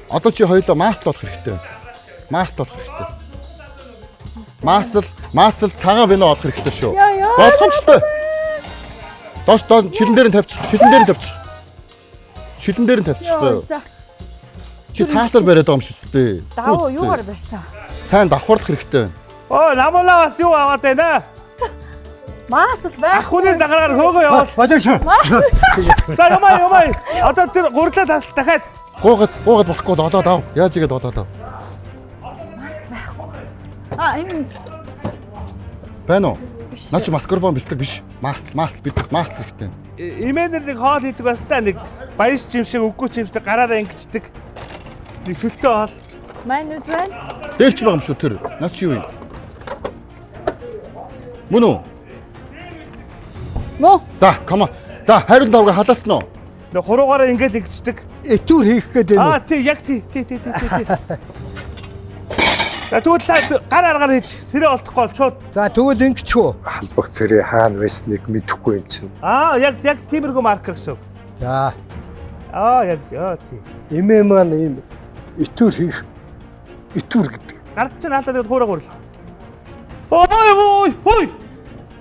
Одоо чи хоёулаа маст болох хэрэгтэй байна. Маст болох хэрэгтэй. Масл цагаан вино олох хэрэгтэй шүү. Болгоомжтой. Доош шилэн дээр нь тавьчих. Шилэн дээр нь тавьчих зөө. Чи цаасаар бариад байгаа юм шүү дээ. Давуу юугаар барьсан? Сайн давхарлах хэрэгтэй байна. Оо намуулаа бас юу аваад байна? Маасл байх. Ахуйны загараар хөөгөө явуул. Бодож. За юмаа. Одоо тэр гурлаа тасал дахиад. Гуугаад болохгүй долоод ав. Яаж игээд долоод ав. Энэ байна уу? Наа чи маскарбон бэлэг биш. Масл бид масл хэрэгтэй. Имэнэр нэг хоол хийдэг бас та нэг баяр жимшиг үгүй жимшиг гараараа ингэждэг. Нэг шүлтөө хоол. маань үз байна. Дээлч байгаа юм шүү тэр. Наа чи юу юм? Мөн үү? Мөө. За, come on. За, хайрын давга халаасан уу? Нэг хуруугаараа ингээл ингэждэг. Этүүр хийх гээд байна уу? Аа тий яг тий. За тэгвэл гар аргаар хийж сэрээ олдохгүй бол шууд. За тэгвэл ингэчихв. Халбах царай хаана байсныг мэдэхгүй юм чинь. Аа яг тиймэрхүү маркер гэсэн. За. Яг тий. Эмээ маань ийм итүр хийх. Итүр гэдэг. Гард чинь хаалтаа тэгээд хуураа гурил. Ой.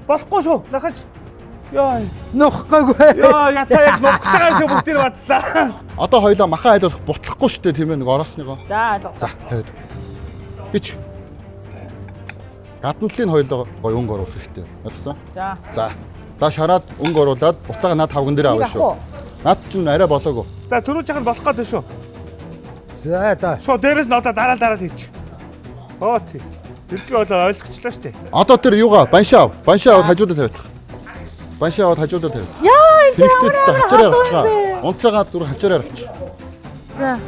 Болохгүй шүү. Нахаж. Яа. Нухгүйгүй. Ята яг нухаж байгаа шүү бүгдийг бацлаа. Одоо хоёлаа махан айдуулах бутлахгүй шүү дээ тийм ээ нэг ороосныгоо. За алга. За, тавиад. Хич. Гадналын хоёлоо гоё өнгө оруулах хэрэгтэй. Ойлгосон? За. За шараад өнгө оруулаад буцаага над тавган дээр авъя шүү. Над чинь арай болоогүй. За түрүү жахад болох гэдэг шүү. За. Шоо дээрээс нь одоо дараа хийч. Оо тий. Тэргээ болоо ойлгочлаа штэ. Одоо тэр юугаа баншаа аваад хажуудад тавиах. Баншаа аваад хажуудад тавиах. Яа энэ хачаараа авчих. Унтрагаа дүр хачаараа авчих. За.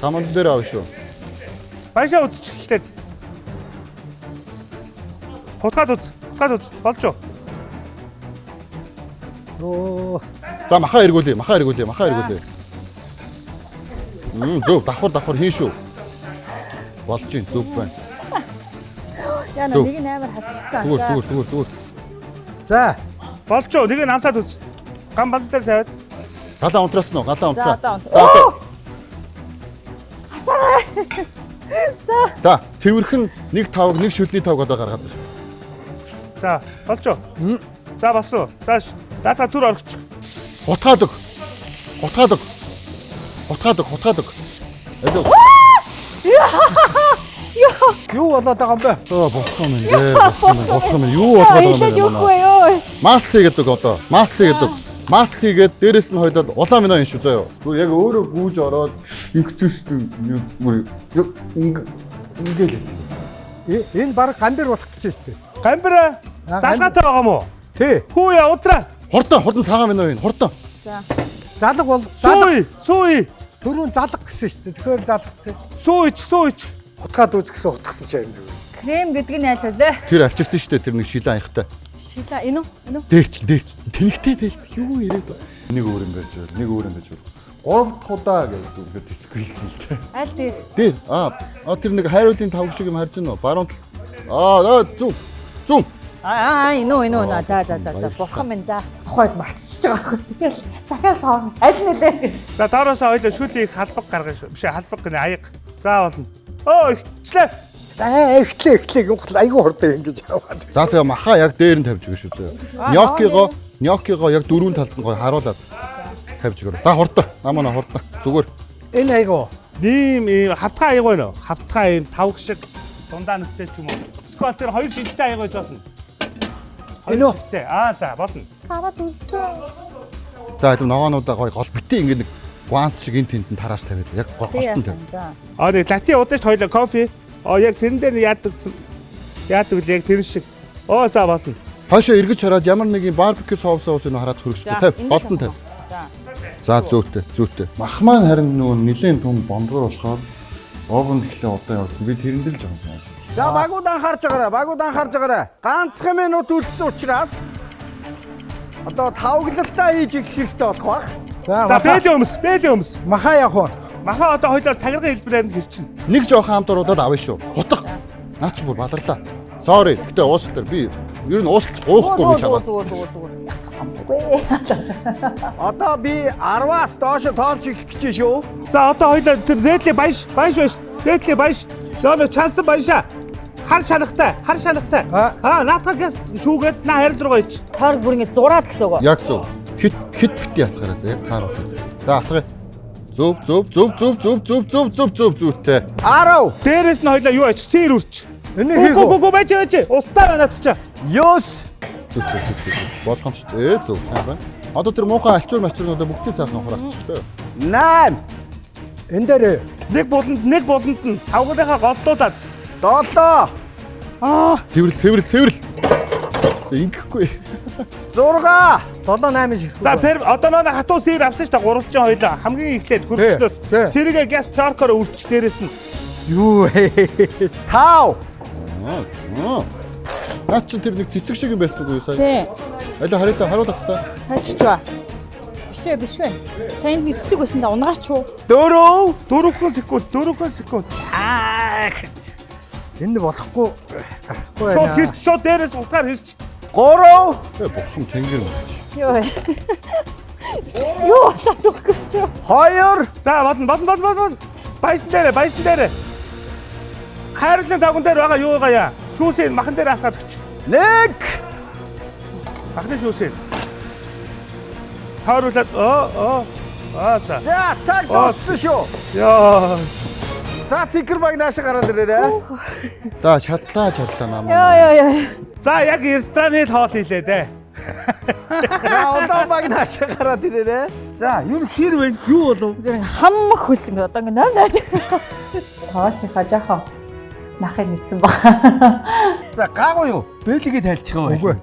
Гаман дээр авъя шүү. Баншаа үзчих ихтэй. Хутгаад үз. Болж юу? Оо. За маха эргүүлээ. Зөв давхар хийн шүү. Болж юм зөв байна. Яна нэг нь амар хавчсан. Зүгээр. За. Болж юу? Нэг нь амсаад үз. Гам банд дээр тавиад. Галаа унтраас нь галаа унтраа. За цэвэрхэн нэг тавг нэг шүлний тавг одоо гаргаад байна. За болж юу? За басуу. За дата түр орчих. Утгаад өг. Эдөө. Юу болоод байгаа юм бэ? Болсон юм. Юу болоод байгаа юм бэ? Маст хийгээд өг одоо. Маст хийгээд дээрэс нь хойлоод улаан минь шүү заяа. Зүгээр яг өөрөө гүүж ороод ингэсэн шүү дээ. Ингээл. Энэ баг гамбир болох гэж шүү дээ. Гамбир залгаатай байгаа мó? Тий. Хүү яа утраа. Хурдан цагаан минь байна. Хурдан. За. Залга бол Сууй. түрүүн залга гэсэн шүү дээ. Тэгэхээр залгацсан. Сууйч. Утгаад үзгсэн утгасан ч юм зүгээр. Крем гэдэг нь айлаа лээ. Тэр авчирсан шүү дээ тэр нэг шилэн аягтай. Шила энэ үү? Дээрч. Тэнэгтэй юу ирээд байна. Нэг өөр юм байж байна. 3 дахь удаа гэдэг дисквилсэн л дээ. Аль дээр? Дээр. Тэр нэг хайруулын тавг шиг юм харж байна уу? Баруун тал. Зүг. Энэ. За. Бурхан минь за. Тухайд мартчихж байгаа хөө. Тэгэл дахиад соос. Аль нэлээ. За доороосоо хоёлоо шүлийг халбаг гаргаж биш халбаг гэнэ аяг. За болно. Ихчлээ. Эхлээ айгүй хурдан ингэж яваад. За тэгээ маха яг дээр нь тавьж өгөө шүү зөө. Нёкиго яг дөрвөн талд нь гой харуулад тавьж өгөө. За хурдан. Намаа хурдан. Зүгээр. Энэ айгүй. Ийм хавтгай аяг байна уу? Хавтгай ийм тавг шиг дундаа нүхтэй ч юм уу. Сквал тэр хоёр шилжтэй аяг байж болно. Энэ үү? За болно. Хараад үзсэн. За хэдэн ногоонуудаа гой гол битээ ингэ нэг гуанс шиг энэ тэнд нь тарааж тавиад яг голтон тавь. Нэг лати удаж хоёлоо кофе. Яг тэрэн дээр яадаг л яг тэр шиг. За болно. Хаашаа эргэж хараад ямар нэгэн барбекю соусоос энэ хараад хөргөчтэй. Тав. Голдон тав. За зүйтэй. Мах маань харин нөгөө нэлээд том бондгор болохоор овн ихлэ удаан явуулсан. Би тэрэн дээр л жоохон санаж. За багууд анхаарч байгаарай. Ганцхан минут үлдсэн учраас одоо тавглалтаа хийж эхлэх хэрэгтэй болох баг. За бэлэн өмс. Маха явах уу? Маха одоо хоёлоо цагиргын хэлбэрээр нь хэрчин. Нэг жоохон хамт оруулаад авъя шүү. Хутга. Наач бүр бадарлаа. Sorry. Гэтэ уушлаа. Би ер нь уушлах уухгүй би чамаас. Зүгээр. Одоо би 10-аас доош тоолж эхлэх гэж шүү. За одоо хоёлоо тэр рэдлээ баяш. Рэдлээ баяш. Яа чансан баяшаа. Хар шанахтай. Наатахаас шүүгээд на харил руу ич. Тойрог бүр ингэ зураад гэсэн үг. Яг зөв. Хит бити асгараа за яг таар бол. За асгая. Зөв. Зүйтэй. 10. Дээрээс нь хоёлоо юу ач? Сэр үрч. Энийг хийх үү? Байж. Устаа надад чаа. Ёс. Зөв. Болгоомжтой. Зөв. Сайн байна. Одоо тэр муухай альчуурнуудаа бүгдийг цаахан хураачихлаа. 8. Энэ дээр Нэг буланд нь тавгуулынхаа голлуулаад 7. Цэвэрл. Ингэхгүй. 6. 7-8 шиг. за тэр одоо нөө хатуу сэр авсан ш та гурвалжин хоёлоо хамгийн эхлээд хөргөчнөөс тэргээ газ пларкоор үрч дээрээс нь Юу ээ. 5. Наач чи тэр нэг цэцэг шиг юм байсан уу сая? Тий. Харуулах та. Хайчч ба. Биш вэ. Сайн нэг цэцэг байсан да унгаач уу? 4. 4 секунд. Энэ болохгүй. Шууд дээрээс утгаар хэрч. 3. Бурхан тэнгэр мөн. Юу вэ? Юу татах гэж. 2. За бодно. Баясан дээрээ. Хайрлын тагун дээр байгаа юу байгаа яа? Шүүсээ махан дээр асгаад өгч. 1. Махны шүүсээ. Тааруулаад за. За цаг дууссан шүү. Яа. За цикэр баг наашаа гараад ирээрээ. За чадлаа намаа. Яа. За яг рестораны хоол хийлээ дээ. За улаан баг наашаа гараад ирээрээ. За юу хэр вэ? Юу болов? Зүр хаммах хөлсөн гэдэг одоо ингэ. Хаач хажаахаа. Нахыг мэдсэн ба. За гаагүй юу? Бэлигээ тайлчих юм уу?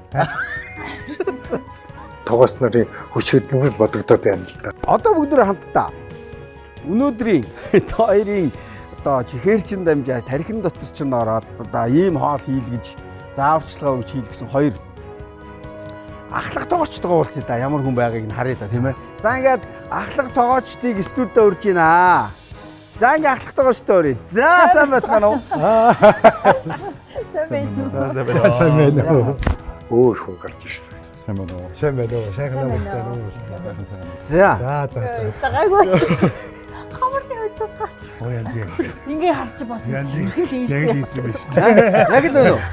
Тогоос нарын хүч хөдөлмөр бодогдоод байна л да. Одоо бүгдээ хамтдаа өнөөдрийн хоёрын одоо чихэрчин дамжаад тархин дотор ч ороод одоо ийм хоол хийлгэж зааварчилгаа өгч хийлгэсэн хоёр ахлах тоогочтойгоо уулзъя да. Ямар хүн байгааг нь харъя да, тийм ээ. За ингээд ахлах тоогочдыг студид урьж байна. За ингээд ахлах тоогочтой өрье. За сайн байцгаана уу? Сайн байна. Өөр хүн гарч ирсэн. Сайн байна уу? Сайхан байна. За. Цагаагүй. Хамарны хойцоос гарч. Ингээ харч бас. Яг хийсэн биш. Яг л байна уу?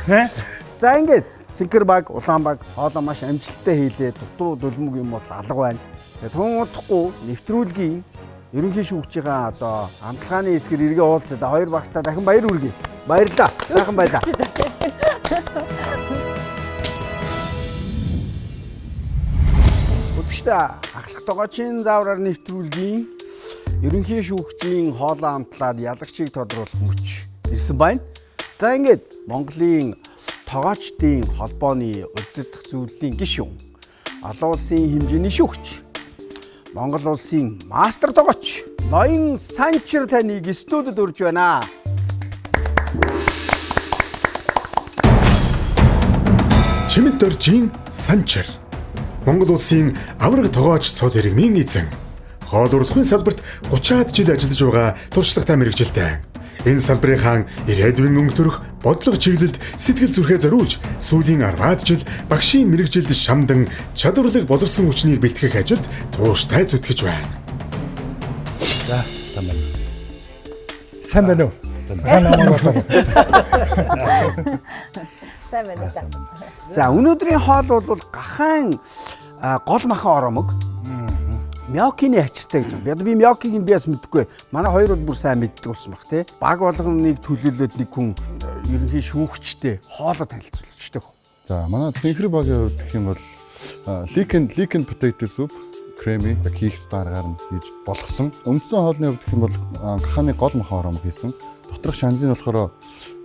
За ингээд цэнхэр баг, улаан баг хоолоо маш амжилттай хийлээ. Дутуу дөлмөг юм бол алга байна. Тэгээд тун удахгүй нэвтрүүлгийн ерөнхий шүүгчийн одоо хамтлагааны эсгэр эргээ уулзаад хоёр багтаа дахин баяр хүргэе. Баярлалаа. Сайхан байлаа. Үзэгчдээ ахлах тоогочийн заавраар нэвтрүүлгийн ерөнхий шүүгчийн хоолоо амтлаад ялагчийг тодруулах мөч ирсэн байна. За ингээд Монголын тоогочдын холбооны удирдах зөвлөлийн гишүүн, олон улсын хэмжээний шүүгч, Монгол улсын мастер тоогоч Ноён Санчир таныг студид урьж байна. Чимэд доржийн Санчир. Монгол улсын авраг тоогооч цол иргмийн эзэн. Хоол урлахын салбарт 30-аад жил ажиллаж байгаа туршлагатай мэргэжилтэй. Энэ салбарын ирээдүйн өнгөтөрөх бодлого чиглэлд сэтгэл зүрхээ зориулж сүүлийн 10-аад жил багшийн мэргэжилд шамдан чадварлаг боловсон хүчнийг бэлтгэх ажилд тууштай зүтгэж байна. Сайн байна уу? Сайн байна. За өнөөдрийн хоол бол гахаан гол махан оромог. Мякины ачиртай гэж байна. Би мякийг нь биас мэдэхгүй. Манай хоёр бол бүр сайн мэддэг болсон баг тий. Баг болгоныг төлөөлөөд нэг хүн ерөнхий шүүгчтэй хоолоо танилцуулчихдаг. За манай цэнхэр багийн хувьд гэх юм бол leek and potato soup креми хийх дараагаар нь хийж болгосон. Үндсэн хоолны хувьд гэх юм бол гахааны гол махан оромог хийсэн. Доторх шанзын болохоор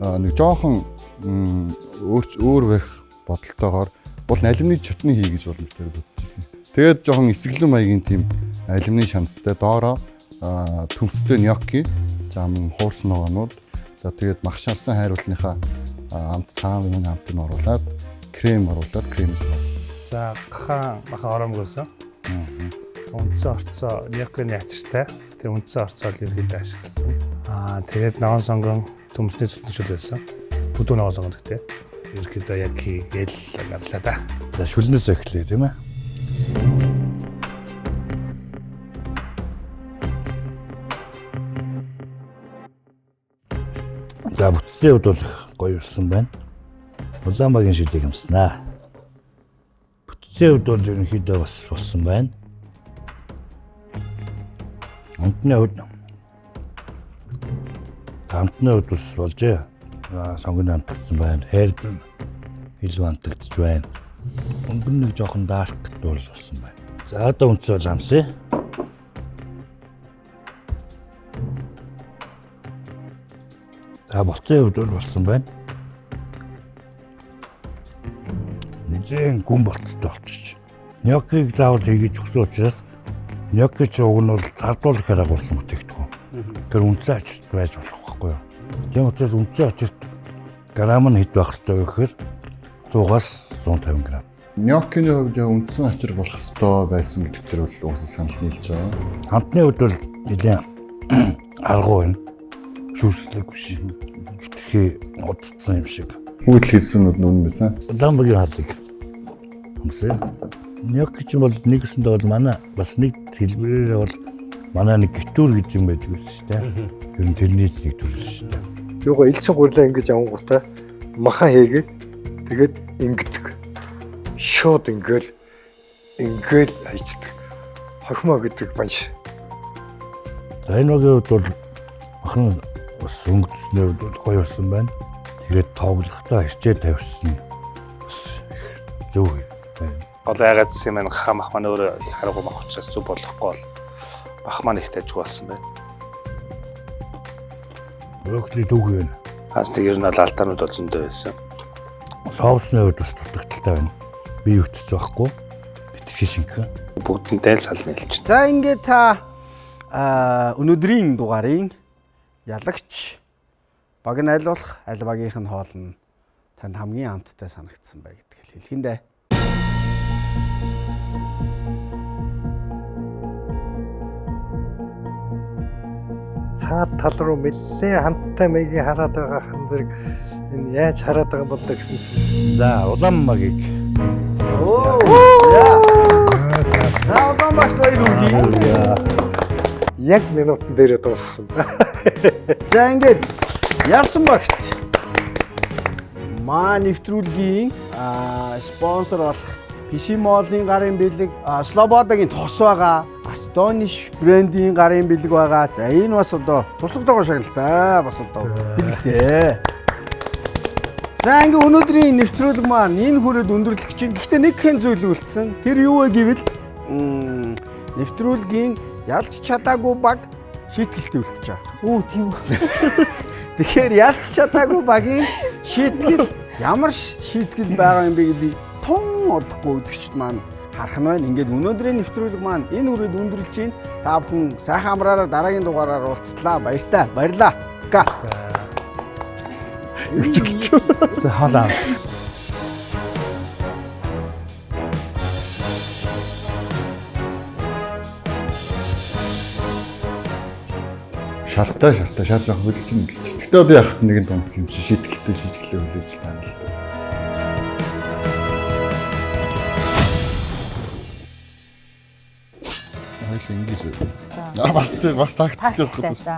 нэг жоохон өөр байх бодолтойгоор бол алюминий чутны хий гэж боломжтой бодож ирсэн. Тэгээд жоохон эсгэлэн маягийн тийм алюминий шанцтай доороо төмстэй gnocchi, зам хуурс ногоонууд, за тэгээд магшаалсан хайруулныхаа амт цаавын амтыг оруулаад крем оруулаад крем соус. За маха оромгоосоо. Үндсэн орцоо gnocchi-ны ачиртай. Тэгээ үндсэн орцоо ерөөдөө ашигласан. Тэгээд ногоон сонгон төмсний зүтгшил байсан. Бүдүү ногоон сонгон гэдэг. Ерөөдөө яг хийгээл гарлаа да. За шүлнээс эхлэе тийм ээ. За бүтцийн хувьд бол гоё болсон байна. Улаанбагийн шилийг юмснаа. Бүтцийн хувьд бол ерөнхийдөө бас болсон байна. Амтны хувьд бас болжээ. Сонгон амтгсан байна. Хэрд илүү амтгдж байна. Өнгөн нэг жоохон дарк дуул болсон байна. За одоо үнцээ бол амсъя. За болцсон хувьд бол болсон байна. Нэгэн гүн болцтой болчих. Gnocchi-г заавал хийж өгсөн учраас gnocchi ч уг нь бол цардуулах хэрэг болсон бүтээгдэхүүн. Тэр үнцэн ачирт байж болох байхгүй юу? Тийм учраас үнцэн ачирт грамм нь хэд байх ёстой вэ гэхээр 100-аас 150 грамм. Gnocchi-ны хувьд үндсэн ачир болох ёстой байсан гэдэг дээр бол уусаа санал нийлж байгаа. Хамтны хувьд бол нэлээд аргуу байна. Шүүслэг биш. Хитрхи удцсан юм шиг. Хүүдл хийсэн нь үнэн байсан. Улаанбагийн хаалыг хүмсээ. Gnocchi ч бол нэгэсэндээ бол манай бас нэг хэлбэрээр бол манай нэг гитүр гэж юм байдаг байсан шүү дээ. Тэр нь тэрний нэг төрөл шүү дээ. Юугаа элцэн гурлаа ингэж авангуудаа махан хийгээд тэгээд ингэдэг. Шууд ингээл хайчдаг. Хохмоо гэдэг банш. За энэ үеийн хувьд бол махан бас өнгөцсний хувьд бол гоё болсон байна. Тэгээд тоглохтой хэрчээ тавьсан бас зөв байна. Гол айгаад юм хам маань өөрөө харгуу мах учраас зүг болохгүй бол бах маань их тажиг болсон байна. Брокколи дүүг байна. Хаас тэг ер нь бол алтаанууд бол зөндөө байсан. Соусны хувьд бас дутагдaltaй байна. Би өвтөж байхгүй. Битгий шингэн. Бүгдэнтэй л сал нийлж. За ингээд та өнөөдрийн дугаарын ялагч баг нь аль болох аль багийнх нь хоол нь танд хамгийн амттай санагдсан бай гэдгийг хэлхэндээ. Цаад тал руу нэлээ хамттай маягийн хараад байгаа хан зэрэг энэ яаж хараад байгаа юм бол гэсэн чинь. За Улаанбагийг. За Улаанбагт баяр хүргэе. Яг минутан дээр дууссан. За ингээд Ялсан багт маа нэвтрүүлгийн спонсор болох PC Mall-ын гарын бэлэг, Слободагийн тос байгаа, Astonish брендийн гарын бэлэг байгаа. За энэ бас одоо туслагдгаа шагналтай бас одоо бэлэгтэй. За ингээ өнөөдрийн нэвтрүүлэг маань энэ хүрээд өндөрлөх чинь. Гэхдээ нэг хэн зүйл үлдсэн. Тэр юу вэ гэвэл нэвтрүүлгийн ялж чадаагүй баг шийтгэлтэй үлдчихэж байгаа. Үу тийм үү. Тэгэхээр ялж чадаагүй багийн шийтгэл ямар шийтгэл байгаа юм бэ гэдгийг тун одохгүй үзэгчд маань харах нь байна. Ингээд өнөөдрийн нэвтрүүлэг маань энэ үрээд өндөрлж чинь. Та бүхэн сайхан амраараа дараагийн дугаараар уулзлаа. Баяртай. Баярлаа. Га. За хоолоо. Шалтаа шал жоох хөдөлж юм гэлж. Гэтэ би яхад нэгэн томц юм чи шийтгэлтэй хүлээж тань л. Хоёул ингэж. Бас тактикээс.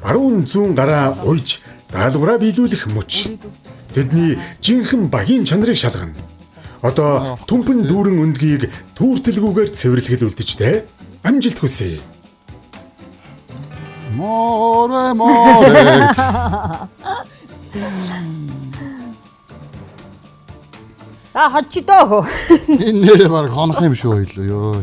Баруун зүүн гараа уйж даалгавраа биелүүлэх мөч. Тэдний жинхэнэ багийн чанарыг шалгана. Одоо түмхэн дүүрэн өндгийг түүртэлгүйгээр цэвэрлэхэд үлдчихтэй. Амжилт хүсье. Море. Хачидоо. Энэ нэрээ баг хонох юм шүү хоёлоо ёо.